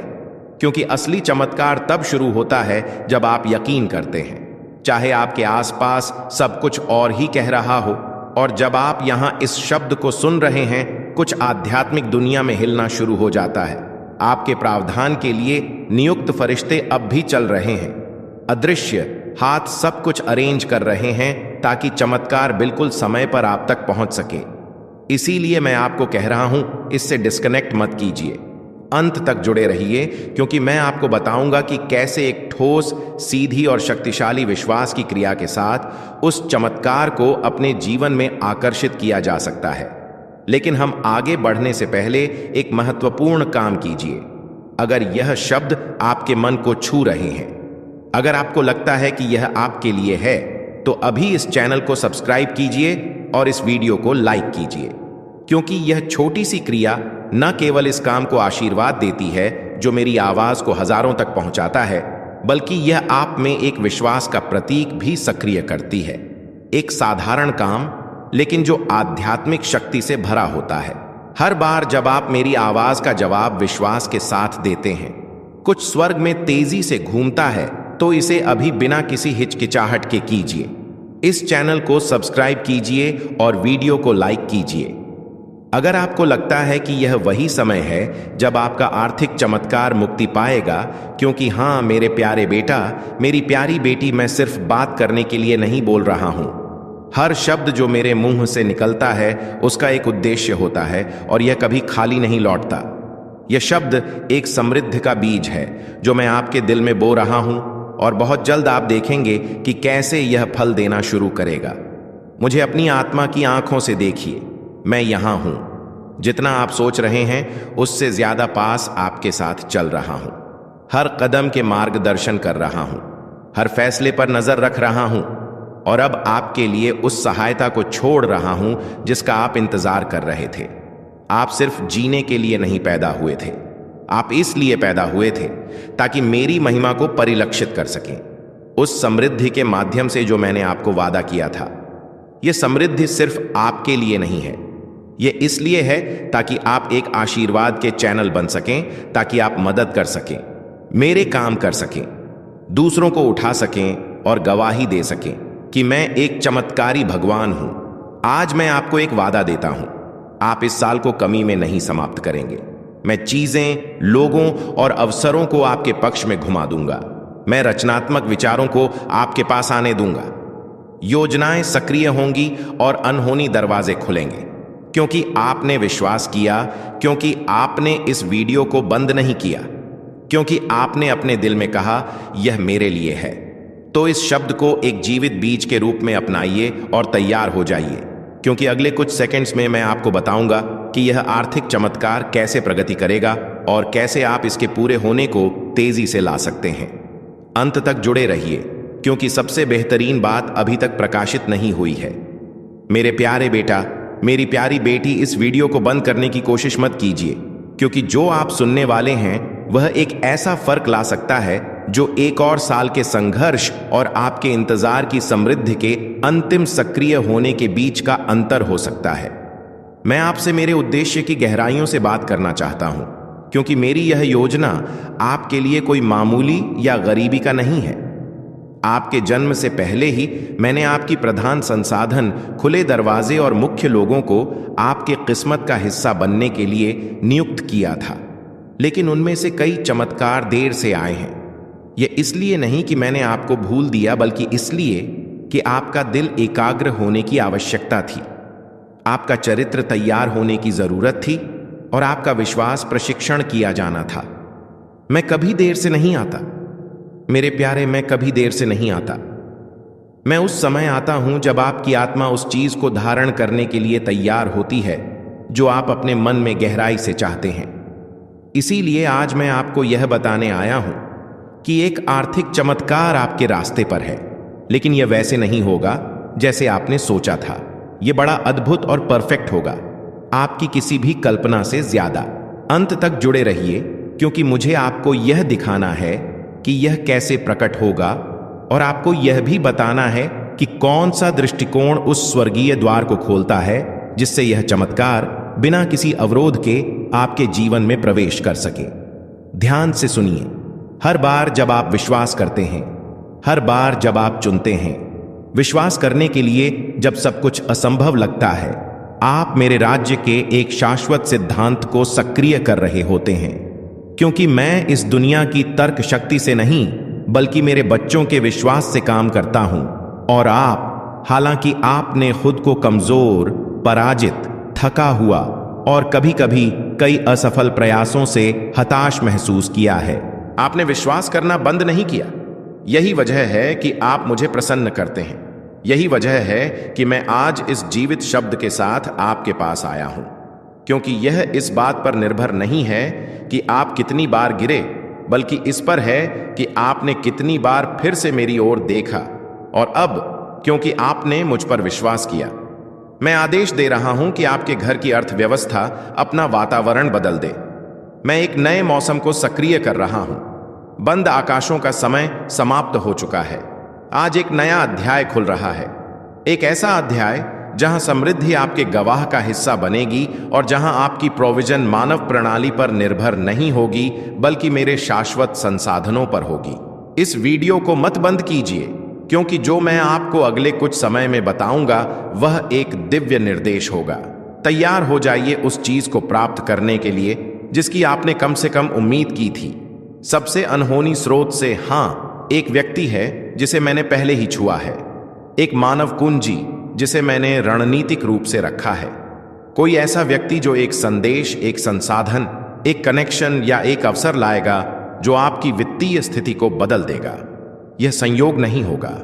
क्योंकि असली चमत्कार तब शुरू होता है जब आप यकीन करते हैं, चाहे आपके आसपास सब कुछ और ही कह रहा हो। और जब आप यहां इस शब्द को सुन रहे हैं, कुछ आध्यात्मिक दुनिया में हिलना शुरू हो जाता है। आपके प्रावधान के लिए नियुक्त फरिश्ते अब भी चल रहे हैं। अदृश्य हाथ सब कुछ अरेंज कर रहे हैं ताकि चमत्कार बिल्कुल समय पर आप तक पहुंच सके। इसीलिए मैं आपको कह रहा हूं, इससे डिस्कनेक्ट मत कीजिए, अंत तक जुड़े रहिए, क्योंकि मैं आपको बताऊंगा कि कैसे एक ठोस, सीधी और शक्तिशाली विश्वास की क्रिया के साथ उस चमत्कार को अपने जीवन में आकर्षित किया जा सकता है। लेकिन हम आगे बढ़ने से पहले एक महत्वपूर्ण काम कीजिए। अगर यह शब्द आपके मन को छू रहे हैं, अगर आपको लगता है कि यह आपके लिए है, तो अभी इस चैनल को सब्सक्राइब कीजिए और इस वीडियो को लाइक कीजिए, क्योंकि यह छोटी सी क्रिया न केवल इस काम को आशीर्वाद देती है जो मेरी आवाज को हजारों तक पहुंचाता है, बल्कि यह आप में एक विश्वास का प्रतीक भी सक्रिय करती है। एक साधारण काम, लेकिन जो आध्यात्मिक शक्ति से भरा होता है। हर बार जब आप मेरी आवाज का जवाब विश्वास के साथ देते हैं, कुछ स्वर्ग में तेजी से घूमता है। तो इसे अभी बिना किसी हिचकिचाहट के कीजिए। इस चैनल को सब्सक्राइब कीजिए और वीडियो को लाइक कीजिए। अगर आपको लगता है कि यह वही समय है जब आपका आर्थिक चमत्कार मुक्ति पाएगा, क्योंकि हां मेरे प्यारे बेटा, मेरी प्यारी बेटी, मैं सिर्फ बात करने के लिए नहीं बोल रहा हूं। हर शब्द जो मेरे मुंह से निकलता है उसका एक उद्देश्य होता है, और यह कभी खाली नहीं लौटता। यह शब्द एक समृद्धि का बीज है जो मैं आपके दिल में बो रहा हूं, और बहुत जल्द आप देखेंगे कि कैसे यह फल देना शुरू करेगा। मुझे अपनी आत्मा की आंखों से देखिए, मैं यहां हूं। जितना आप सोच रहे हैं उससे ज्यादा पास आपके साथ चल रहा हूं। हर कदम के मार्गदर्शन कर रहा हूं, हर फैसले पर नजर रख रहा हूं, और अब आपके लिए उस सहायता को छोड़ रहा हूं जिसका आप इंतजार कर रहे थे। आप सिर्फ जीने के लिए नहीं पैदा हुए थे, आप इसलिए पैदा हुए थे ताकि मेरी महिमा को परिलक्षित कर सकें, उस समृद्धि के माध्यम से जो मैंने आपको वादा किया था। यह समृद्धि सिर्फ आपके लिए नहीं है, यह इसलिए है ताकि आप एक आशीर्वाद के चैनल बन सकें, ताकि आप मदद कर सकें, मेरे काम कर सकें, दूसरों को उठा सकें और गवाही दे सकें कि मैं एक चमत्कारी भगवान हूं। आज मैं आपको एक वादा देता हूं, आप इस साल को कमी में नहीं समाप्त करेंगे। मैं चीजें, लोगों और अवसरों को आपके पक्ष में घुमा दूंगा। मैं रचनात्मक विचारों को आपके पास आने दूंगा। योजनाएं सक्रिय होंगी और अनहोनी दरवाजे खुलेंगे। क्योंकि आपने विश्वास किया, क्योंकि आपने इस वीडियो को बंद नहीं किया, क्योंकि आपने अपने दिल में कहा यह मेरे लिए है। तो इस शब्द को एक जीवित बीज के रूप में अपनाइए और तैयार हो जाइए, क्योंकि अगले कुछ सेकंड्स में मैं आपको बताऊंगा कि यह आर्थिक चमत्कार कैसे प्रगति करेगा और कैसे आप इसके पूरे होने को तेजी से ला सकते हैं। अंत तक जुड़े रहिए, क्योंकि सबसे बेहतरीन बात अभी तक प्रकाशित नहीं हुई है। मेरे प्यारे बेटा, मेरी प्यारी बेटी, इस वीडियो को बंद करने की कोशिश मत कीजिए, क्योंकि जो आप सुनने वाले हैं वह एक ऐसा फर्क ला सकता है जो 1 और साल के संघर्ष और आपके इंतजार की समृद्धि के अंतिम सक्रिय होने के बीच का अंतर हो सकता है। मैं आपसे मेरे उद्देश्य की गहराइयों से बात करना चाहता हूं, क्योंकि मेरी यह योजना आपके लिए कोई मामूली या गरीबी का नहीं है। आपके जन्म से पहले ही मैंने आपकी प्रधान संसाधन, खुले दरवाजे और मुख्य लोगों को आपके किस्मत का हिस्सा बनने के लिए नियुक्त किया था, लेकिन उनमें से कई चमत्कार देर से आए हैं। यह इसलिए नहीं कि मैंने आपको भूल दिया, बल्कि इसलिए कि आपका दिल एकाग्र होने की आवश्यकता थी, आपका चरित्र तैयार होने की जरूरत थी और आपका विश्वास प्रशिक्षण किया जाना था। मैं कभी देर से नहीं आता मेरे प्यारे, मैं कभी देर से नहीं आता। मैं उस समय आता हूं जब आपकी आत्मा उस चीज को धारण करने के लिए तैयार होती है जो आप अपने मन में गहराई से चाहते हैं। इसीलिए आज मैं आपको यह बताने आया हूं कि एक आर्थिक चमत्कार आपके रास्ते पर है, लेकिन यह वैसे नहीं होगा जैसे आपने सोचा था। यह बड़ा अद्भुत और परफेक्ट होगा, आपकी किसी भी कल्पना से ज्यादा। अंत तक जुड़े रहिए, क्योंकि मुझे आपको यह दिखाना है कि यह कैसे प्रकट होगा और आपको यह भी बताना है कि कौन सा दृष्टिकोण उस स्वर्गीय द्वार को खोलता है जिससे यह चमत्कार बिना किसी अवरोध के आपके जीवन में प्रवेश कर सके। ध्यान से सुनिए। हर बार जब आप विश्वास करते हैं, हर बार जब आप चुनते हैं विश्वास करने के लिए, जब सब कुछ असंभव लगता है, आप मेरे राज्य के एक शाश्वत सिद्धांत को सक्रिय कर रहे होते हैं। क्योंकि मैं इस दुनिया की तर्क शक्ति से नहीं, बल्कि मेरे बच्चों के विश्वास से काम करता हूं। और आप, हालांकि आपने खुद को कमजोर, पराजित, थका हुआ और कभी-कभी कई असफल प्रयासों से हताश महसूस किया है, आपने विश्वास करना बंद नहीं किया। यही वजह है कि आप मुझे प्रसन्न करते हैं। यही वजह है कि मैं आज इस जीवित शब्द के साथ आपके पास आया हूं, क्योंकि यह इस बात पर निर्भर नहीं है कि आप कितनी बार गिरे, बल्कि इस पर है कि आपने कितनी बार फिर से मेरी ओर देखा। और अब, क्योंकि आपने मुझ पर विश्वास किया, मैं आदेश दे रहा हूं कि आपके घर की अर्थव्यवस्था अपना वातावरण बदल दे। मैं एक नए मौसम को सक्रिय कर रहा हूं। बंद आकाशों का समय समाप्त हो चुका है। आज एक नया अध्याय खुल रहा है, एक ऐसा अध्याय जहां समृद्धि आपके गवाह का हिस्सा बनेगी और जहां आपकी प्रोविजन मानव प्रणाली पर निर्भर नहीं होगी, बल्कि मेरे शाश्वत संसाधनों पर होगी। इस वीडियो को मत बंद कीजिए, क्योंकि जो मैं आपको अगले कुछ समय में बताऊंगा वह एक दिव्य निर्देश होगा। तैयार हो जाइए उस चीज को प्राप्त करने के लिए जिसकी आपने कम से कम उम्मीद की थी। सबसे अनहोनी स्रोत से, हां, एक व्यक्ति है जिसे मैंने पहले ही छुआ है, एक मानव कुंजी जिसे मैंने रणनीतिक रूप से रखा है। कोई ऐसा व्यक्ति जो एक संदेश, एक संसाधन, एक कनेक्शन या एक अवसर लाएगा जो आपकी वित्तीय स्थिति को बदल देगा। यह संयोग नहीं होगा,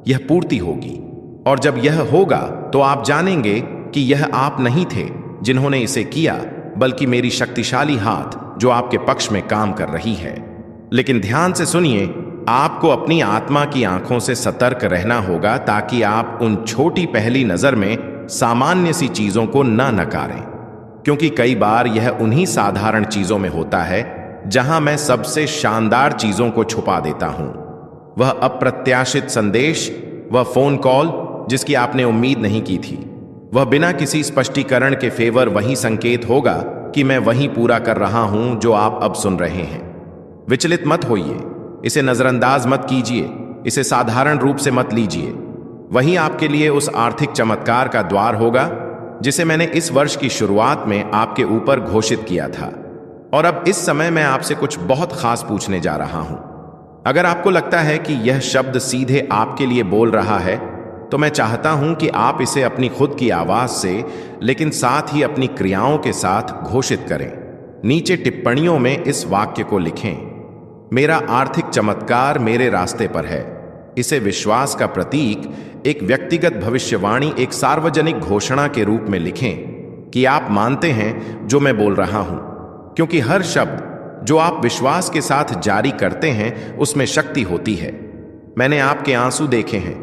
यह पूर्ति होगी। और जब यह होगा तो आप जानेंगे कि यह आप नहीं थे जिन्होंने इसे किया, बल्कि मेरी शक्तिशाली हाथ जो आपके पक्ष में काम कर रही है। लेकिन ध्यान से सुनिए, आपको अपनी आत्मा की आंखों से सतर्क रहना होगा ताकि आप उन छोटी पहली नजर में सामान्य सी चीजों को न नकारें, क्योंकि कई बार यह उन्हीं साधारण चीजों में होता है जहां मैं सबसे शानदार चीजों को छुपा देता हूं। वह अप्रत्याशित संदेश, वह फोन कॉल जिसकी आपने उम्मीद नहीं की थी, वह बिना किसी स्पष्टीकरण के फेवर वही संकेत होगा कि मैं वही पूरा कर रहा हूं जो आप अब सुन रहे हैं। विचलित मत होइए, इसे नजरअंदाज मत कीजिए, इसे साधारण रूप से मत लीजिए। वही आपके लिए उस आर्थिक चमत्कार का द्वार होगा जिसे मैंने इस वर्ष की शुरुआत में आपके ऊपर घोषित किया था। और अब इस समय मैं आपसे कुछ बहुत खास पूछने जा रहा हूं। अगर आपको लगता है कि यह शब्द सीधे आपके लिए बोल रहा है, तो मैं चाहता हूं कि आप इसे अपनी खुद की आवाज से, लेकिन साथ ही अपनी क्रियाओं के साथ घोषित करें। नीचे टिप्पणियों में इस वाक्य को लिखें, मेरा आर्थिक चमत्कार मेरे रास्ते पर है। इसे विश्वास का प्रतीक, एक व्यक्तिगत भविष्यवाणी, एक सार्वजनिक घोषणा के रूप में लिखें कि आप मानते हैं जो मैं बोल रहा हूं, क्योंकि हर शब्द जो आप विश्वास के साथ जारी करते हैं उसमें शक्ति होती है। मैंने आपके आंसू देखे हैं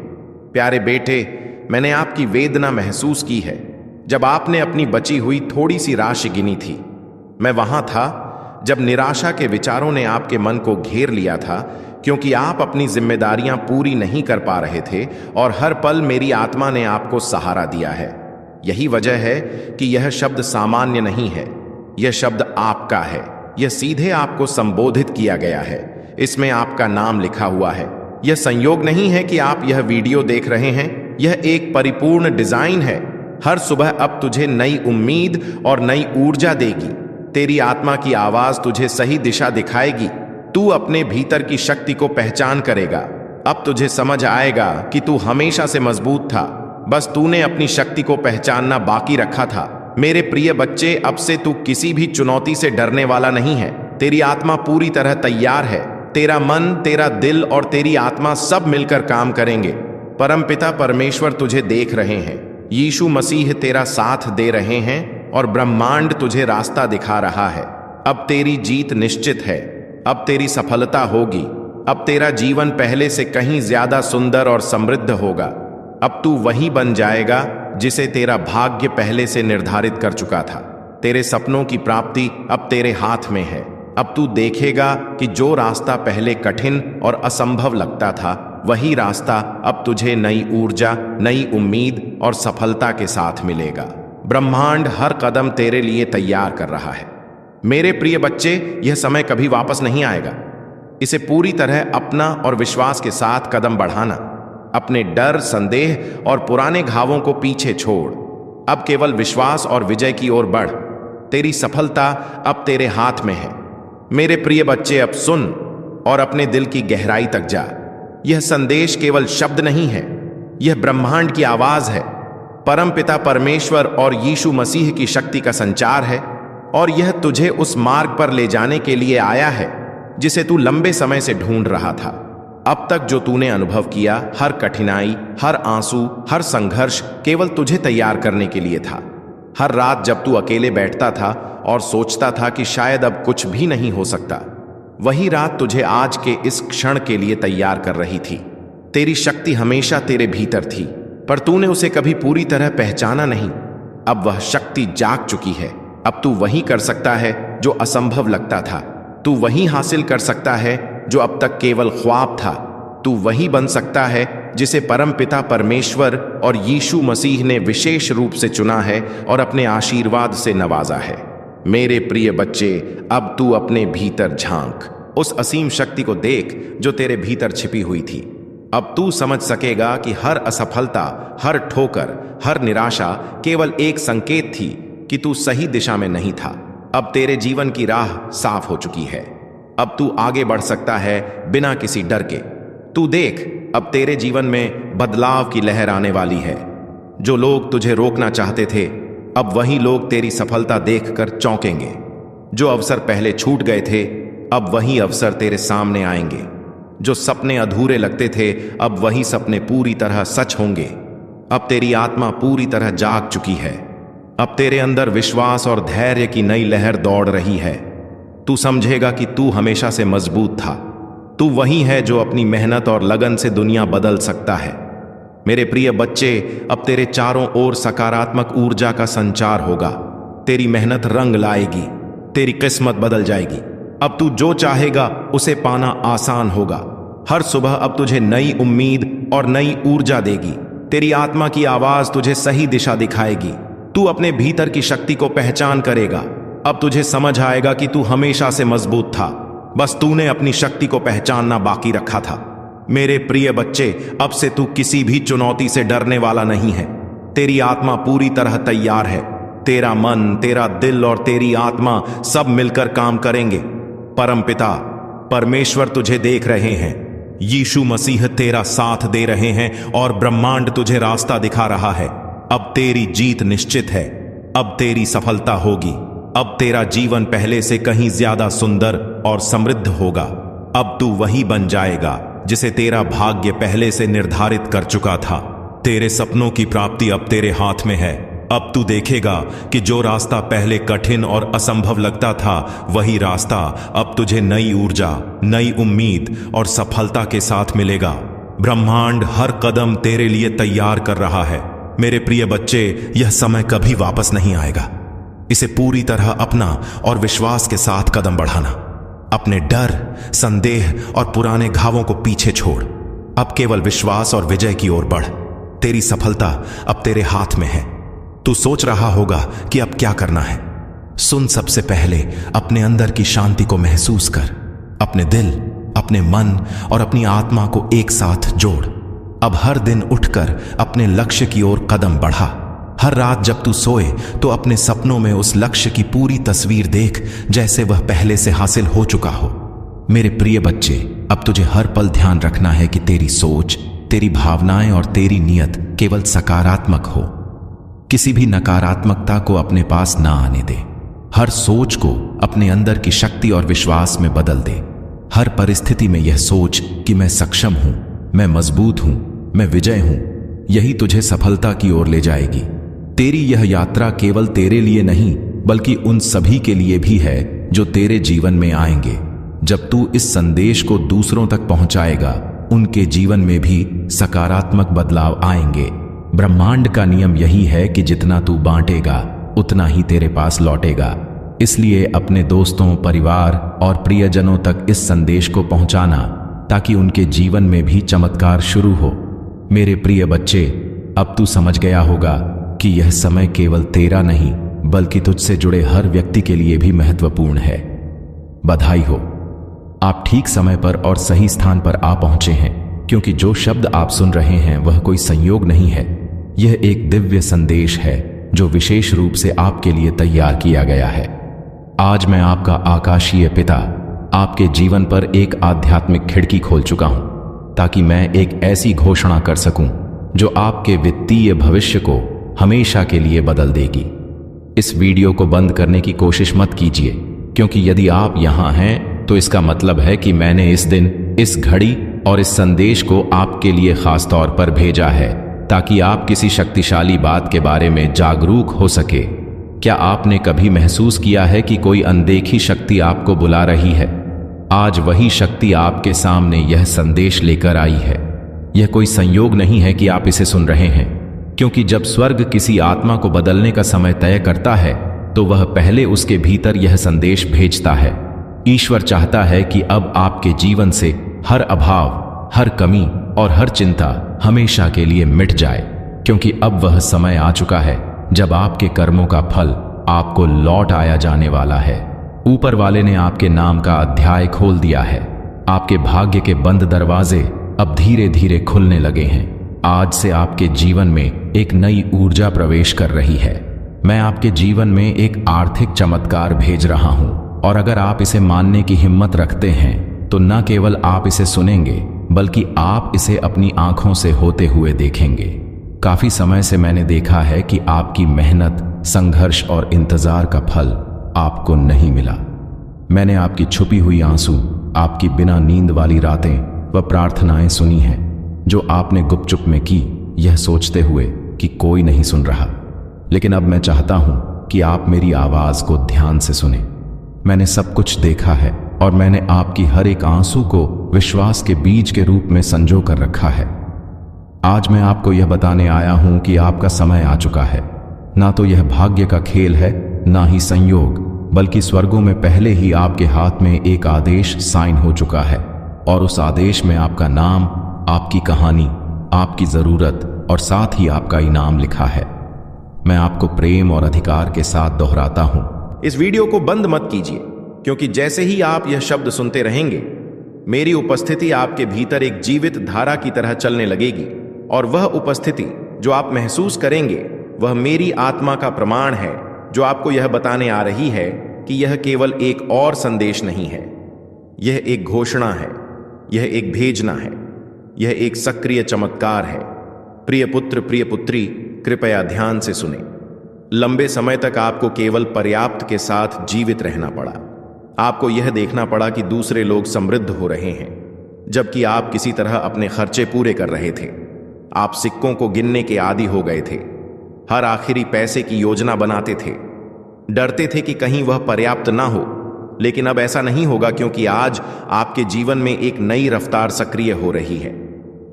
प्यारे बेटे, मैंने आपकी वेदना महसूस की है जब आपने अपनी बची हुई थोड़ी सी राशि गिनी थी। मैं वहां था जब निराशा के विचारों ने आपके मन को घेर लिया था, क्योंकि आप अपनी जिम्मेदारियां पूरी नहीं कर पा रहे थे और हर पल मेरी आत्मा ने आपको सहारा दिया है। यही वजह है कि यह शब्द सामान्य नहीं है, यह शब्द आपका है। यह सीधे आपको संबोधित किया गया है, इसमें आपका नाम लिखा हुआ है। यह संयोग नहीं है कि आप यह वीडियो देख रहे हैं, यह एक परिपूर्ण डिजाइन है। हर सुबह अब तुझे नई उम्मीद और नई ऊर्जा देगी। तेरी आत्मा की आवाज तुझे सही दिशा दिखाएगी। तू अपने भीतर की शक्ति को पहचान करेगा। अब तुझे समझ आएगा कि तू हमेशा से मजबूत था, बस तूने अपनी शक्ति को पहचानना बाकी रखा था। मेरे प्रिय बच्चे, अब से तू किसी भी चुनौती से डरने वाला नहीं है। तेरी आत्मा पूरी तरह तैयार है। तेरा मन, तेरा दिल और तेरी आत्मा सब मिलकर काम करेंगे। परमपिता परमेश्वर तुझे देख रहे हैं, यीशु मसीह तेरा साथ दे रहे हैं और ब्रह्मांड तुझे रास्ता दिखा रहा है। अब तेरी जीत निश्चित है। अब तेरी सफलता होगी। अब तेरा जीवन पहले से कहीं ज्यादा सुंदर और समृद्ध होगा। अब तू वही बन जाएगा जिसे तेरा भाग्य पहले से निर्धारित कर चुका था। तेरे सपनों की प्राप्ति अब तेरे हाथ में है। अब तू देखेगा कि जो रास्ता पहले कठिन और असंभव लगता था, वही रास्ता अब तुझे नई ऊर्जा, नई उम्मीद और सफलता के साथ मिलेगा। ब्रह्मांड हर कदम तेरे लिए तैयार कर रहा है। मेरे प्रिय बच्चे, यह समय कभी वापस नहीं आएगा। इसे पूरी तरह अपना और विश्वास के साथ कदम बढ़ाना। अपने डर, संदेह और पुराने घावों को पीछे छोड़। अब केवल विश्वास और विजय की ओर बढ़। तेरी सफलता अब तेरे हाथ में है। मेरे प्रिय बच्चे, अब सुन और अपने दिल की गहराई तक जा। यह संदेश केवल शब्द नहीं है, यह ब्रह्मांड की आवाज है। परम पिता परमेश्वर और यीशु मसीह की शक्ति का संचार है, और यह तुझे उस मार्ग पर ले जाने के लिए आया है जिसे तू लंबे समय से ढूंढ रहा था। अब तक जो तूने अनुभव किया, हर कठिनाई, हर आंसू, हर संघर्ष केवल तुझे तैयार करने के लिए था। हर रात जब तू अकेले बैठता था और सोचता था कि शायद अब कुछ भी नहीं हो सकता, वही रात तुझे आज के इस क्षण के लिए तैयार कर रही थी। तेरी शक्ति हमेशा तेरे भीतर थी, पर तूने उसे कभी पूरी तरह पहचाना नहीं। अब वह शक्ति जाग चुकी है। अब तू वही कर सकता है जो असंभव लगता था। तू वही हासिल कर सकता है जो अब तक केवल ख्वाब था। तू वही बन सकता है जिसे परम पिता परमेश्वर और यीशु मसीह ने विशेष रूप से चुना है और अपने आशीर्वाद से नवाजा है। मेरे प्रिय बच्चे, अब तू अपने भीतर झांक, उस असीम शक्ति को देख जो तेरे भीतर छिपी हुई थी। अब तू समझ सकेगा कि हर असफलता, हर ठोकर, हर निराशा केवल एक संकेत थी कि तू सही दिशा में नहीं था। अब तेरे जीवन की राह साफ हो चुकी है। अब तू आगे बढ़ सकता है बिना किसी डर के। तू देख, अब तेरे जीवन में बदलाव की लहर आने वाली है। जो लोग तुझे रोकना चाहते थे, अब वही लोग तेरी सफलता देखकर चौंकेंगे। जो अवसर पहले छूट गए थे, अब वही अवसर तेरे सामने आएंगे। जो सपने अधूरे लगते थे, अब वही सपने पूरी तरह सच होंगे। अब तेरी आत्मा पूरी तरह जाग चुकी है। अब तेरे अंदर विश्वास और धैर्य की नई लहर दौड़ रही है। तू समझेगा कि तू हमेशा से मजबूत था। तू वही है जो अपनी मेहनत और लगन से दुनिया बदल सकता है। मेरे प्रिय बच्चे, अब तेरे चारों ओर सकारात्मक ऊर्जा का संचार होगा। तेरी मेहनत रंग लाएगी, तेरी किस्मत बदल जाएगी। अब तू जो चाहेगा उसे पाना आसान होगा। हर सुबह अब तुझे नई उम्मीद और नई ऊर्जा देगी। तेरी आत्मा की आवाज तुझे सही दिशा दिखाएगी। तू अपने भीतर की शक्ति को पहचान करेगा। अब तुझे समझ आएगा कि तू हमेशा से मजबूत था, बस तूने अपनी शक्ति को पहचानना बाकी रखा था। मेरे प्रिय बच्चे, अब से तू किसी भी चुनौती से डरने वाला नहीं है। तेरी आत्मा पूरी तरह तैयार है। तेरा मन, तेरा दिल और तेरी आत्मा सब मिलकर काम करेंगे। परमपिता परमेश्वर तुझे देख रहे हैं। यीशु मसीह तेरा साथ दे रहे हैं और ब्रह्मांड तुझे रास्ता दिखा रहा है। अब तेरी जीत निश्चित है। अब तेरी सफलता होगी। अब तेरा जीवन पहले से कहीं ज्यादा सुंदर और समृद्ध होगा। अब तू वही बन जाएगा जिसे तेरा भाग्य पहले से निर्धारित कर चुका था। तेरे सपनों की प्राप्ति अब तेरे हाथ में है। अब तू देखेगा कि जो रास्ता पहले कठिन और असंभव लगता था, वही रास्ता अब तुझे नई ऊर्जा, नई उम्मीद और सफलता के साथ मिलेगा। ब्रह्मांड हर कदम तेरे लिए तैयार कर रहा है। मेरे प्रिय बच्चे, यह समय कभी वापस नहीं आएगा। इसे पूरी तरह अपना और विश्वास के साथ कदम बढ़ाना। अपने डर, संदेह और पुराने घावों को पीछे छोड़। अब केवल विश्वास और विजय की ओर बढ़। तेरी सफलता अब तेरे हाथ में है। तू सोच रहा होगा कि अब क्या करना है। सुन, सबसे पहले अपने अंदर की शांति को महसूस कर। अपने दिल, अपने मन और अपनी आत्मा को एक साथ जोड़। अब हर दिन उठकर अपने लक्ष्य की ओर कदम बढ़ा। हर रात जब तू सोए तो अपने सपनों में उस लक्ष्य की पूरी तस्वीर देख, जैसे वह पहले से हासिल हो चुका हो। मेरे प्रिय बच्चे, अब तुझे हर पल ध्यान रखना है कि तेरी सोच, तेरी भावनाएं और तेरी नीयत केवल सकारात्मक हो। किसी भी नकारात्मकता को अपने पास ना आने दे। हर सोच को अपने अंदर की शक्ति और विश्वास में बदल दे। हर परिस्थिति में यह सोच कि मैं सक्षम हूं, मैं मजबूत हूं, मैं विजय हूं। यही तुझे सफलता की ओर ले जाएगी। तेरी यह यात्रा केवल तेरे लिए नहीं, बल्कि उन सभी के लिए भी है जो तेरे जीवन में आएंगे। जब तू इस संदेश को दूसरों तक पहुंचाएगा, उनके जीवन में भी सकारात्मक बदलाव आएंगे। ब्रह्मांड का नियम यही है कि जितना तू बांटेगा, उतना ही तेरे पास लौटेगा। इसलिए अपने दोस्तों, परिवार और प्रियजनों तक इस संदेश को पहुंचाना, ताकि उनके जीवन में भी चमत्कार शुरू हो। मेरे प्रिय बच्चे, अब तू समझ गया होगा कि यह समय केवल तेरा नहीं, बल्कि तुझसे जुड़े हर व्यक्ति के लिए भी महत्वपूर्ण है। बधाई हो, आप ठीक समय पर और सही स्थान पर आ पहुंचे हैं, क्योंकि जो शब्द आप सुन रहे हैं वह कोई संयोग नहीं है। यह एक दिव्य संदेश है जो विशेष रूप से आपके लिए तैयार किया गया है। आज मैं आपका आकाशीय पिता आपके जीवन पर एक आध्यात्मिक खिड़की खोल चुका हूं, ताकि मैं एक ऐसी घोषणा कर सकूं जो आपके वित्तीय भविष्य को हमेशा के लिए बदल देगी। इस वीडियो को बंद करने की कोशिश मत कीजिए, क्योंकि यदि आप यहां हैं तो इसका मतलब है कि मैंने इस दिन, इस घड़ी और इस संदेश को आपके लिए खास तौर पर भेजा है, ताकि आप किसी शक्तिशाली बात के बारे में जागरूक हो सके। क्या आपने कभी महसूस किया है कि कोई अनदेखी शक्ति आपको बुला रही है? आज वही शक्ति आपके सामने यह संदेश लेकर आई है। यह कोई संयोग नहीं है कि आप इसे सुन रहे हैं, क्योंकि जब स्वर्ग किसी आत्मा को बदलने का समय तय करता है, तो वह पहले उसके भीतर यह संदेश भेजता है। ईश्वर चाहता है कि अब आपके जीवन से हर अभाव, हर कमी और हर चिंता हमेशा के लिए मिट जाए, क्योंकि अब वह समय आ चुका है जब आपके कर्मों का फल आपको लौट आया जाने वाला है। ऊपर वाले ने आपके नाम का अध्याय खोल दिया है। आपके भाग्य के बंद दरवाजे अब धीरे धीरे खुलने लगे हैं। आज से आपके जीवन में एक नई ऊर्जा प्रवेश कर रही है। मैं आपके जीवन में एक आर्थिक चमत्कार भेज रहा हूं, और अगर आप इसे मानने की हिम्मत रखते हैं तो न केवल आप इसे सुनेंगे, बल्कि आप इसे अपनी आंखों से होते हुए देखेंगे। काफी समय से मैंने देखा है कि आपकी मेहनत, संघर्ष और इंतजार का फल आपको नहीं मिला। मैंने आपकी छुपी हुई आंसू, आपकी बिना नींद वाली रातें व प्रार्थनाएं सुनी हैं, जो आपने गुपचुप में की, यह सोचते हुए कि कोई नहीं सुन रहा। लेकिन अब मैं चाहता हूं कि आप मेरी आवाज को ध्यान से सुने। मैंने सब कुछ देखा है, और मैंने आपकी हर एक आंसू को विश्वास के बीज के रूप में संजो कर रखा है। आज मैं आपको यह बताने आया हूं कि आपका समय आ चुका है। ना तो यह भाग्य का खेल है, ना ही संयोग, बल्कि स्वर्गों में पहले ही आपके हाथ में एक आदेश साइन हो चुका है, और उस आदेश में आपका नाम, आपकी कहानी, आपकी जरूरत और साथ ही आपका इनाम लिखा है। मैं आपको प्रेम और अधिकार के साथ दोहराता हूं। इस वीडियो को बंद मत कीजिए, क्योंकि जैसे ही आप यह शब्द सुनते रहेंगे, मेरी उपस्थिति आपके भीतर एक जीवित धारा की तरह चलने लगेगी, और वह उपस्थिति जो आप महसूस करेंगे, वह मेरी आत्मा का प्रमाण है, जो आपको यह बताने आ रही है कि यह केवल एक और संदेश नहीं है, यह एक घोषणा है। यह एक भेजना है, यह एक सक्रिय चमत्कार है। प्रिय पुत्र, प्रिय पुत्री, कृपया ध्यान से सुने। लंबे समय तक आपको केवल पर्याप्त के साथ जीवित रहना पड़ा। आपको यह देखना पड़ा कि दूसरे लोग समृद्ध हो रहे हैं, जबकि आप किसी तरह अपने खर्चे पूरे कर रहे थे। आप सिक्कों को गिनने के आदी हो गए थे, हर आखिरी पैसे की योजना बनाते थे, डरते थे कि कहीं वह पर्याप्त ना हो। लेकिन अब ऐसा नहीं होगा, क्योंकि आज आपके जीवन में एक नई रफ्तार सक्रिय हो रही है,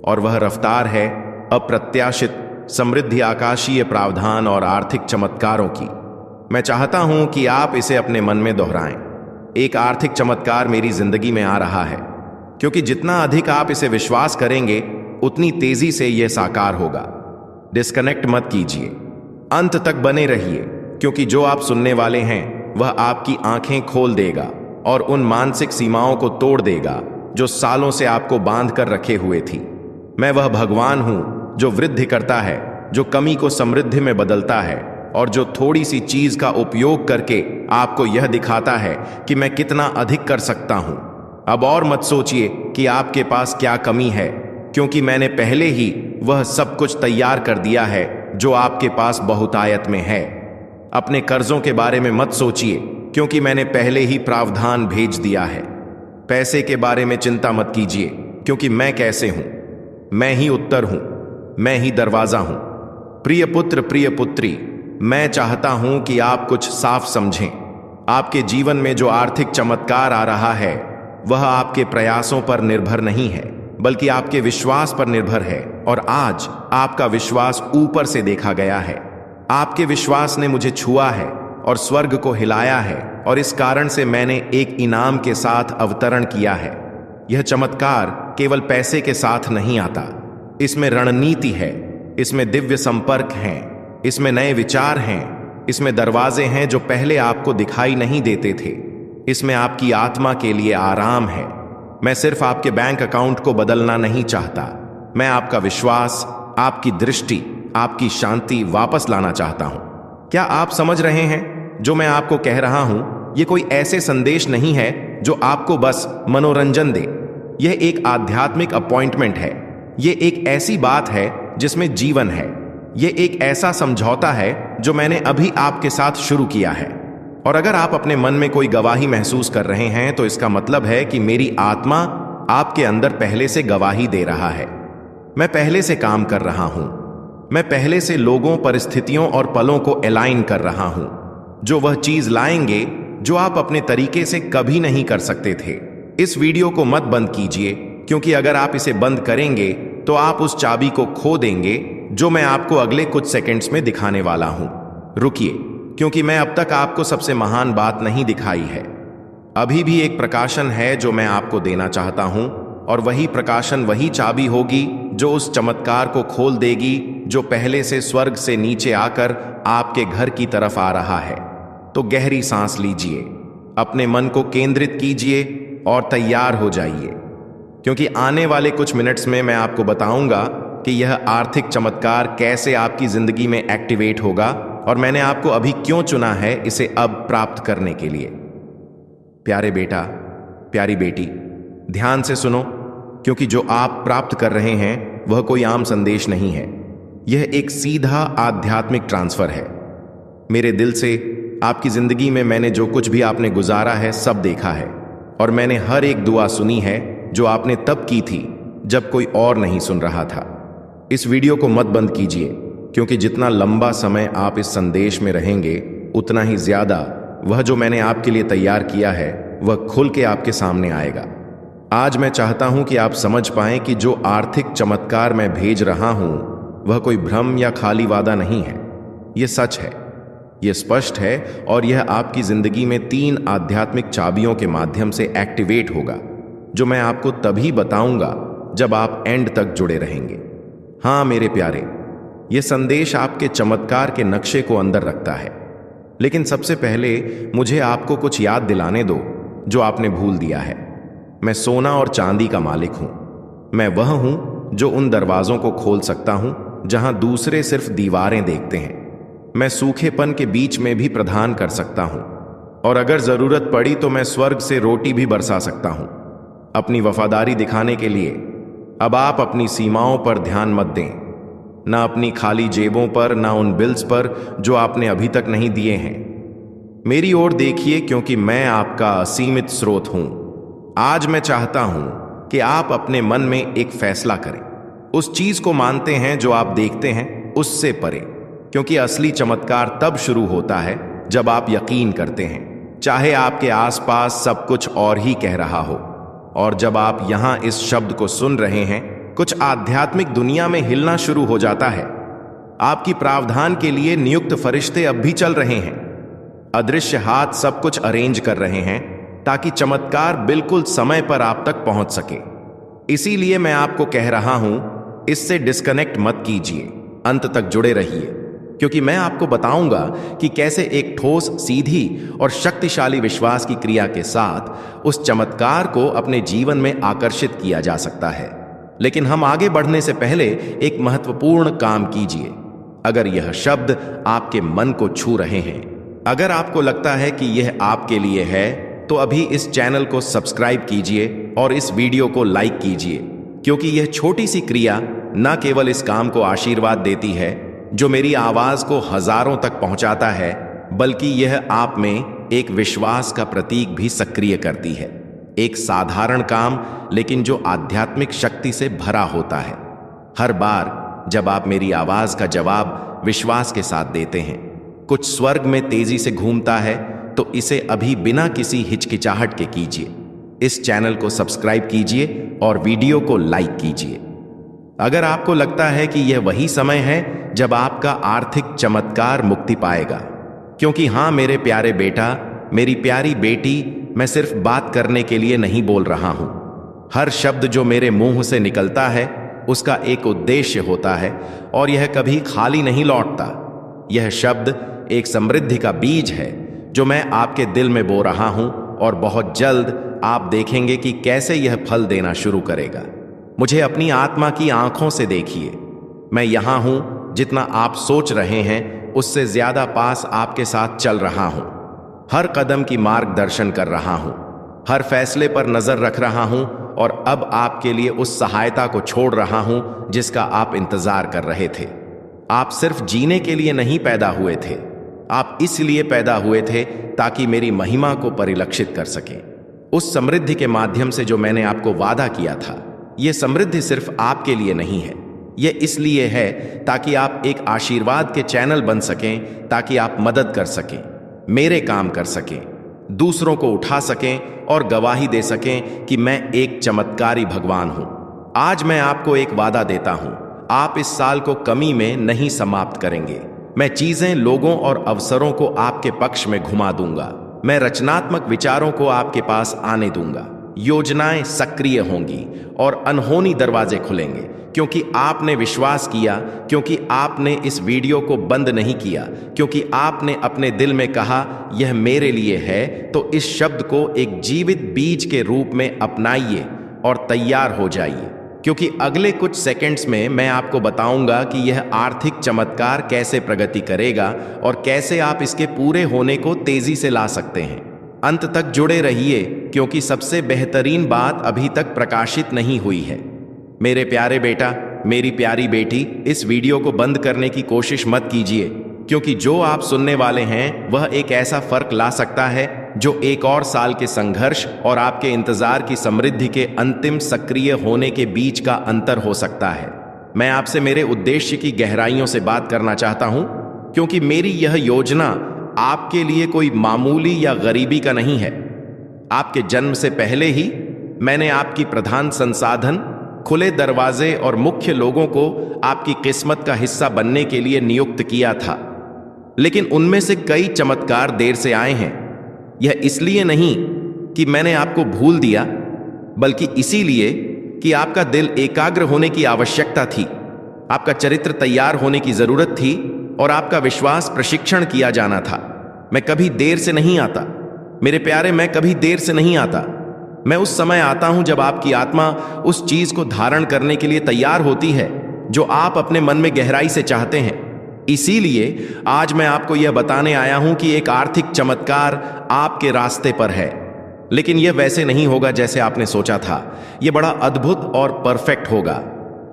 और वह रफ्तार है अप्रत्याशित समृद्धि, आकाशीय प्रावधान और आर्थिक चमत्कारों की। मैं चाहता हूं कि आप इसे अपने मन में दोहराएं। एक आर्थिक चमत्कार मेरी जिंदगी में आ रहा है, क्योंकि जितना अधिक आप इसे विश्वास करेंगे उतनी तेजी से यह साकार होगा। डिस्कनेक्ट मत कीजिए, अंत तक बने रहिए, क्योंकि जो आप सुनने वाले हैं वह आपकी आंखें खोल देगा और उन मानसिक सीमाओं को तोड़ देगा जो सालों से आपको बांध कर रखे हुए थी। मैं वह भगवान हूं जो वृद्धि करता है, जो कमी को समृद्धि में बदलता है, और जो थोड़ी सी चीज का उपयोग करके आपको यह दिखाता है कि मैं कितना अधिक कर सकता हूं। अब और मत सोचिए कि आपके पास क्या कमी है, क्योंकि मैंने पहले ही वह सब कुछ तैयार कर दिया है जो आपके पास बहुतायत में है। अपने कर्जों के बारे में मत सोचिए, क्योंकि मैंने पहले ही प्रावधान भेज दिया है। पैसे के बारे में चिंता मत कीजिए, क्योंकि मैं कैसे हूं, मैं ही उत्तर हूं, मैं ही दरवाजा हूं। प्रिय पुत्र, प्रिय पुत्री, मैं चाहता हूं कि आप कुछ साफ समझें। आपके जीवन में जो आर्थिक चमत्कार आ रहा है वह आपके प्रयासों पर निर्भर नहीं है, बल्कि आपके विश्वास पर निर्भर है। और आज आपका विश्वास ऊपर से देखा गया है। आपके विश्वास ने मुझे छुआ है और स्वर्ग को हिलाया है, और इस कारण से मैंने एक इनाम के साथ अवतरण किया है। यह चमत्कार केवल पैसे के साथ नहीं आता, इसमें रणनीति है, इसमें दिव्य संपर्क हैं, इसमें नए विचार हैं, इसमें दरवाजे हैं जो पहले आपको दिखाई नहीं देते थे, इसमें आपकी आत्मा के लिए आराम है। मैं सिर्फ आपके बैंक अकाउंट को बदलना नहीं चाहता, मैं आपका विश्वास, आपकी दृष्टि, आपकी शांति वापस लाना चाहता हूं। क्या आप समझ रहे हैं जो मैं आपको कह रहा हूं? यह कोई ऐसे संदेश नहीं है जो आपको बस मनोरंजन दे। यह एक आध्यात्मिक अपॉइंटमेंट है। यह एक ऐसी बात है जिसमें जीवन है। यह एक ऐसा समझौता है जो मैंने अभी आपके साथ शुरू किया है। और अगर आप अपने मन में कोई गवाही महसूस कर रहे हैं, तो इसका मतलब है कि मेरी आत्मा आपके अंदर पहले से गवाही दे रहा है। मैं पहले से काम कर रहा हूं। मैं पहले से लोगों, परिस्थितियों और पलों को अलाइन कर रहा हूं, जो वह चीज लाएंगे जो आप अपने तरीके से कभी नहीं कर सकते थे। इस वीडियो को मत बंद कीजिए, क्योंकि अगर आप इसे बंद करेंगे तो आप उस चाबी को खो देंगे जो मैं आपको अगले कुछ सेकंड्स में दिखाने वाला हूं। रुकिए, क्योंकि मैं अब तक आपको सबसे महान बात नहीं दिखाई है। अभी भी एक प्रकाशन है जो मैं आपको देना चाहता हूं, और वही प्रकाशन, वही चाबी होगी जो उस चमत्कार को खोल देगी जो पहले से स्वर्ग से नीचे आकर आपके घर की तरफ आ रहा है। तो गहरी सांस लीजिए, अपने मन को केंद्रित कीजिए और तैयार हो जाइए, क्योंकि आने वाले कुछ मिनट्स में मैं आपको बताऊंगा कि यह आर्थिक चमत्कार कैसे आपकी जिंदगी में एक्टिवेट होगा, और मैंने आपको अभी क्यों चुना है इसे अब प्राप्त करने के लिए। प्यारे बेटा, प्यारी बेटी, ध्यान से सुनो, क्योंकि जो आप प्राप्त कर रहे हैं वह कोई आम संदेश नहीं है। यह एक सीधा आध्यात्मिक ट्रांसफर है। मेरे दिल से आपकी जिंदगी में मैंने जो कुछ भी आपने गुजारा है सब देखा है, और मैंने हर एक दुआ सुनी है जो आपने तब की थी जब कोई और नहीं सुन रहा था। इस वीडियो को मत बंद कीजिए, क्योंकि जितना लंबा समय आप इस संदेश में रहेंगे उतना ही ज्यादा वह जो मैंने आपके लिए तैयार किया है वह खुल के आपके सामने आएगा। आज मैं चाहता हूं कि आप समझ पाएं कि जो आर्थिक चमत्कार मैं भेज रहा हूं वह कोई भ्रम या खाली वादा नहीं है। यह सच है, यह स्पष्ट है, और यह आपकी जिंदगी में 3 आध्यात्मिक चाबियों के माध्यम से एक्टिवेट होगा, जो मैं आपको तभी बताऊंगा जब आप एंड तक जुड़े रहेंगे। हाँ मेरे प्यारे, यह संदेश आपके चमत्कार के नक्शे को अंदर रखता है। लेकिन सबसे पहले मुझे आपको कुछ याद दिलाने दो जो आपने भूल दिया है। मैं सोना और चांदी का मालिक हूं। मैं वह हूं जो उन दरवाजों को खोल सकता हूं जहां दूसरे सिर्फ दीवारें देखते हैं। मैं सूखेपन के बीच में भी प्रदान कर सकता हूं, और अगर जरूरत पड़ी तो मैं स्वर्ग से रोटी भी बरसा सकता हूं। अपनी वफादारी दिखाने के लिए अब आप अपनी सीमाओं पर ध्यान मत दें, ना अपनी खाली जेबों पर, ना उन बिल्स पर जो आपने अभी तक नहीं दिए हैं। मेरी ओर देखिए, क्योंकि मैं आपका असीमित स्रोत हूं। आज मैं चाहता हूं कि आप अपने मन में एक फैसला करें, उस चीज को मानते हैं जो आप देखते हैं उससे परे, क्योंकि असली चमत्कार तब शुरू होता है जब आप यकीन करते हैं, चाहे आपके आसपास सब कुछ और ही कह रहा हो। और जब आप यहां इस शब्द को सुन रहे हैं, कुछ आध्यात्मिक दुनिया में हिलना शुरू हो जाता है। आपकी प्रावधान के लिए नियुक्त फरिश्ते अब भी चल रहे हैं। अदृश्य हाथ सब कुछ अरेंज कर रहे हैं ताकि चमत्कार बिल्कुल समय पर आप तक पहुंच सके। इसीलिए मैं आपको कह रहा हूं, इससे डिस्कनेक्ट मत कीजिए, अंत तक जुड़े रहिए, क्योंकि मैं आपको बताऊंगा कि कैसे एक ठोस, सीधी और शक्तिशाली विश्वास की क्रिया के साथ उस चमत्कार को अपने जीवन में आकर्षित किया जा सकता है। लेकिन हम आगे बढ़ने से पहले एक महत्वपूर्ण काम कीजिए। अगर यह शब्द आपके मन को छू रहे हैं, अगर आपको लगता है कि यह आपके लिए है, तो अभी इस चैनल को सब्सक्राइब कीजिए और इस वीडियो को लाइक कीजिए, क्योंकि यह छोटी सी क्रिया न केवल इस काम को आशीर्वाद देती है जो मेरी आवाज को हजारों तक पहुंचाता है, बल्कि यह आप में एक विश्वास का प्रतीक भी सक्रिय करती है। एक साधारण काम, लेकिन जो आध्यात्मिक शक्ति से भरा होता है। हर बार जब आप मेरी आवाज का जवाब विश्वास के साथ देते हैं, कुछ स्वर्ग में तेजी से घूमता है, तो इसे अभी बिना किसी हिचकिचाहट के कीजिए। इस चैनल को सब्सक्राइब कीजिए और वीडियो को लाइक कीजिए। अगर आपको लगता है कि यह वही समय है जब आपका आर्थिक चमत्कार मुक्ति पाएगा, क्योंकि हां मेरे प्यारे बेटा, मेरी प्यारी बेटी, मैं सिर्फ बात करने के लिए नहीं बोल रहा हूं। हर शब्द जो मेरे मुंह से निकलता है उसका एक उद्देश्य होता है और यह कभी खाली नहीं लौटता। यह शब्द एक समृद्धि का बीज है जो मैं आपके दिल में बो रहा हूं, और बहुत जल्द आप देखेंगे कि कैसे यह फल देना शुरू करेगा। मुझे अपनी आत्मा की आंखों से देखिए। मैं यहां हूं, जितना आप सोच रहे हैं उससे ज्यादा पास आपके साथ चल रहा हूं। हर कदम की मार्गदर्शन कर रहा हूं, हर फैसले पर नजर रख रहा हूं, और अब आपके लिए उस सहायता को छोड़ रहा हूं जिसका आप इंतजार कर रहे थे। आप सिर्फ जीने के लिए नहीं पैदा हुए थे, आप इसलिए पैदा हुए थे ताकि मेरी महिमा को परिलक्षित कर सकें। उस समृद्धि के माध्यम से जो मैंने आपको वादा किया था, यह समृद्धि सिर्फ आपके लिए नहीं है, यह इसलिए है ताकि आप एक आशीर्वाद के चैनल बन सकें, ताकि आप मदद कर सकें, मेरे काम कर सकें, दूसरों को उठा सकें और गवाही दे सकें कि मैं एक चमत्कारी भगवान हूं। आज मैं आपको एक वादा देता हूं, आप इस साल को कमी में नहीं समाप्त करेंगे। मैं चीजें, लोगों और अवसरों को आपके पक्ष में घुमा दूंगा। मैं रचनात्मक विचारों को आपके पास आने दूंगा। योजनाएं सक्रिय होंगी और अनहोनी दरवाजे खुलेंगे, क्योंकि आपने विश्वास किया, क्योंकि आपने इस वीडियो को बंद नहीं किया, क्योंकि आपने अपने दिल में कहा यह मेरे लिए है। तो इस शब्द को एक जीवित बीज के रूप में अपनाइए और तैयार हो जाइए, क्योंकि अगले कुछ सेकंड्स में मैं आपको बताऊंगा कि यह आर्थिक चमत्कार कैसे प्रगति करेगा और कैसे आप इसके पूरे होने को तेजी से ला सकते हैं। अंत तक जुड़े रहिए, क्योंकि सबसे बेहतरीन बात अभी तक प्रकाशित नहीं हुई है। मेरे प्यारे बेटा, मेरी प्यारी बेटी, इस वीडियो को बंद करने की कोशिश मत कीजिए, क्योंकि जो आप सुनने वाले हैं वह एक ऐसा फर्क ला सकता है जो एक और साल के संघर्ष और आपके इंतजार की समृद्धि के अंतिम सक्रिय होने के बीच का अंतर हो सकता है। मैं आपसे मेरे उद्देश्य की गहराइयों से बात करना चाहता हूं, क्योंकि मेरी यह योजना आपके लिए कोई मामूली या गरीबी का नहीं है। आपके जन्म से पहले ही मैंने आपकी प्रधान संसाधन, खुले दरवाजे और मुख्य लोगों को आपकी किस्मत का हिस्सा बनने के लिए नियुक्त किया था। लेकिन उनमें से कई चमत्कार देर से आए हैं। यह इसलिए नहीं कि मैंने आपको भूल दिया, बल्कि इसीलिए कि आपका दिल एकाग्र होने की आवश्यकता थी, आपका चरित्र तैयार होने की जरूरत थी और आपका विश्वास प्रशिक्षण किया जाना था। मैं कभी देर से नहीं आता मेरे प्यारे, मैं कभी देर से नहीं आता। मैं उस समय आता हूं जब आपकी आत्मा उस चीज को धारण करने के लिए तैयार होती है जो आप अपने मन में गहराई से चाहते हैं। इसीलिए आज मैं आपको यह बताने आया हूं कि एक आर्थिक चमत्कार आपके रास्ते पर है। लेकिन यह वैसे नहीं होगा जैसे आपने सोचा था। यह बड़ा अद्भुत और परफेक्ट होगा।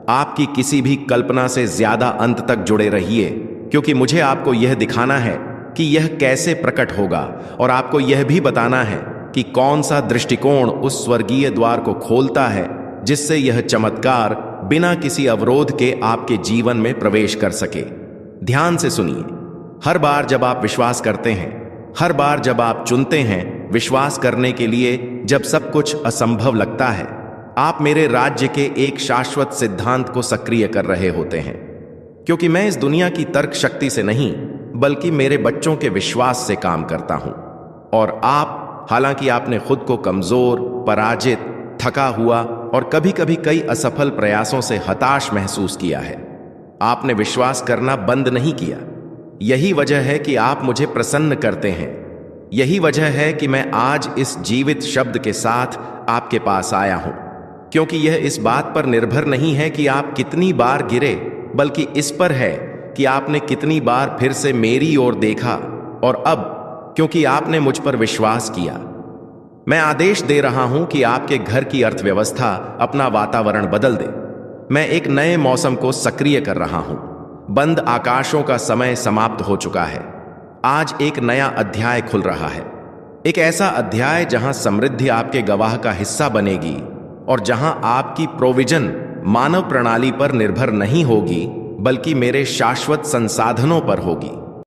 आपकी किसी भी कल्पना से ज्यादा अंत तक जुड़े रहिए, क्योंकि मुझे आपको यह दिखाना है कि यह कैसे प्रकट होगा, और आपको यह भी बताना है कि कौन सा दृष्टिकोण उस स्वर्गीय द्वार को खोलता है जिससे यह चमत्कार बिना किसी अवरोध के आपके जीवन में प्रवेश कर सके। ध्यान से सुनिए। हर बार जब आप विश्वास करते हैं, हर बार जब आप चुनते हैं विश्वास करने के लिए जब सब कुछ असंभव लगता है, आप मेरे राज्य के एक शाश्वत सिद्धांत को सक्रिय कर रहे होते हैं। क्योंकि मैं इस दुनिया की तर्क शक्ति से नहीं, बल्कि मेरे बच्चों के विश्वास से काम करता हूं। और आप, हालांकि आपने खुद को कमजोर, पराजित, थका हुआ और कभी कभी कई असफल प्रयासों से हताश महसूस किया है, आपने विश्वास करना बंद नहीं किया। यही वजह है कि आप मुझे प्रसन्न करते हैं। यही वजह है कि मैं आज इस जीवित शब्द के साथ आपके पास आया हूं, क्योंकि यह इस बात पर निर्भर नहीं है कि आप कितनी बार गिरे, बल्कि इस पर है कि आपने कितनी बार फिर से मेरी ओर देखा। और अब, क्योंकि आपने मुझ पर विश्वास किया, मैं आदेश दे रहा हूं कि आपके घर की अर्थव्यवस्था अपना वातावरण बदल दे। मैं एक नए मौसम को सक्रिय कर रहा हूं। बंद आकाशों का समय समाप्त हो चुका है। आज एक नया अध्याय खुल रहा है। एक ऐसा अध्याय जहां समृद्धि आपके गवाह का हिस्सा बनेगी, और जहां आपकी प्रोविजन मानव प्रणाली पर निर्भर नहीं होगी, बल्कि मेरे शाश्वत संसाधनों पर होगी।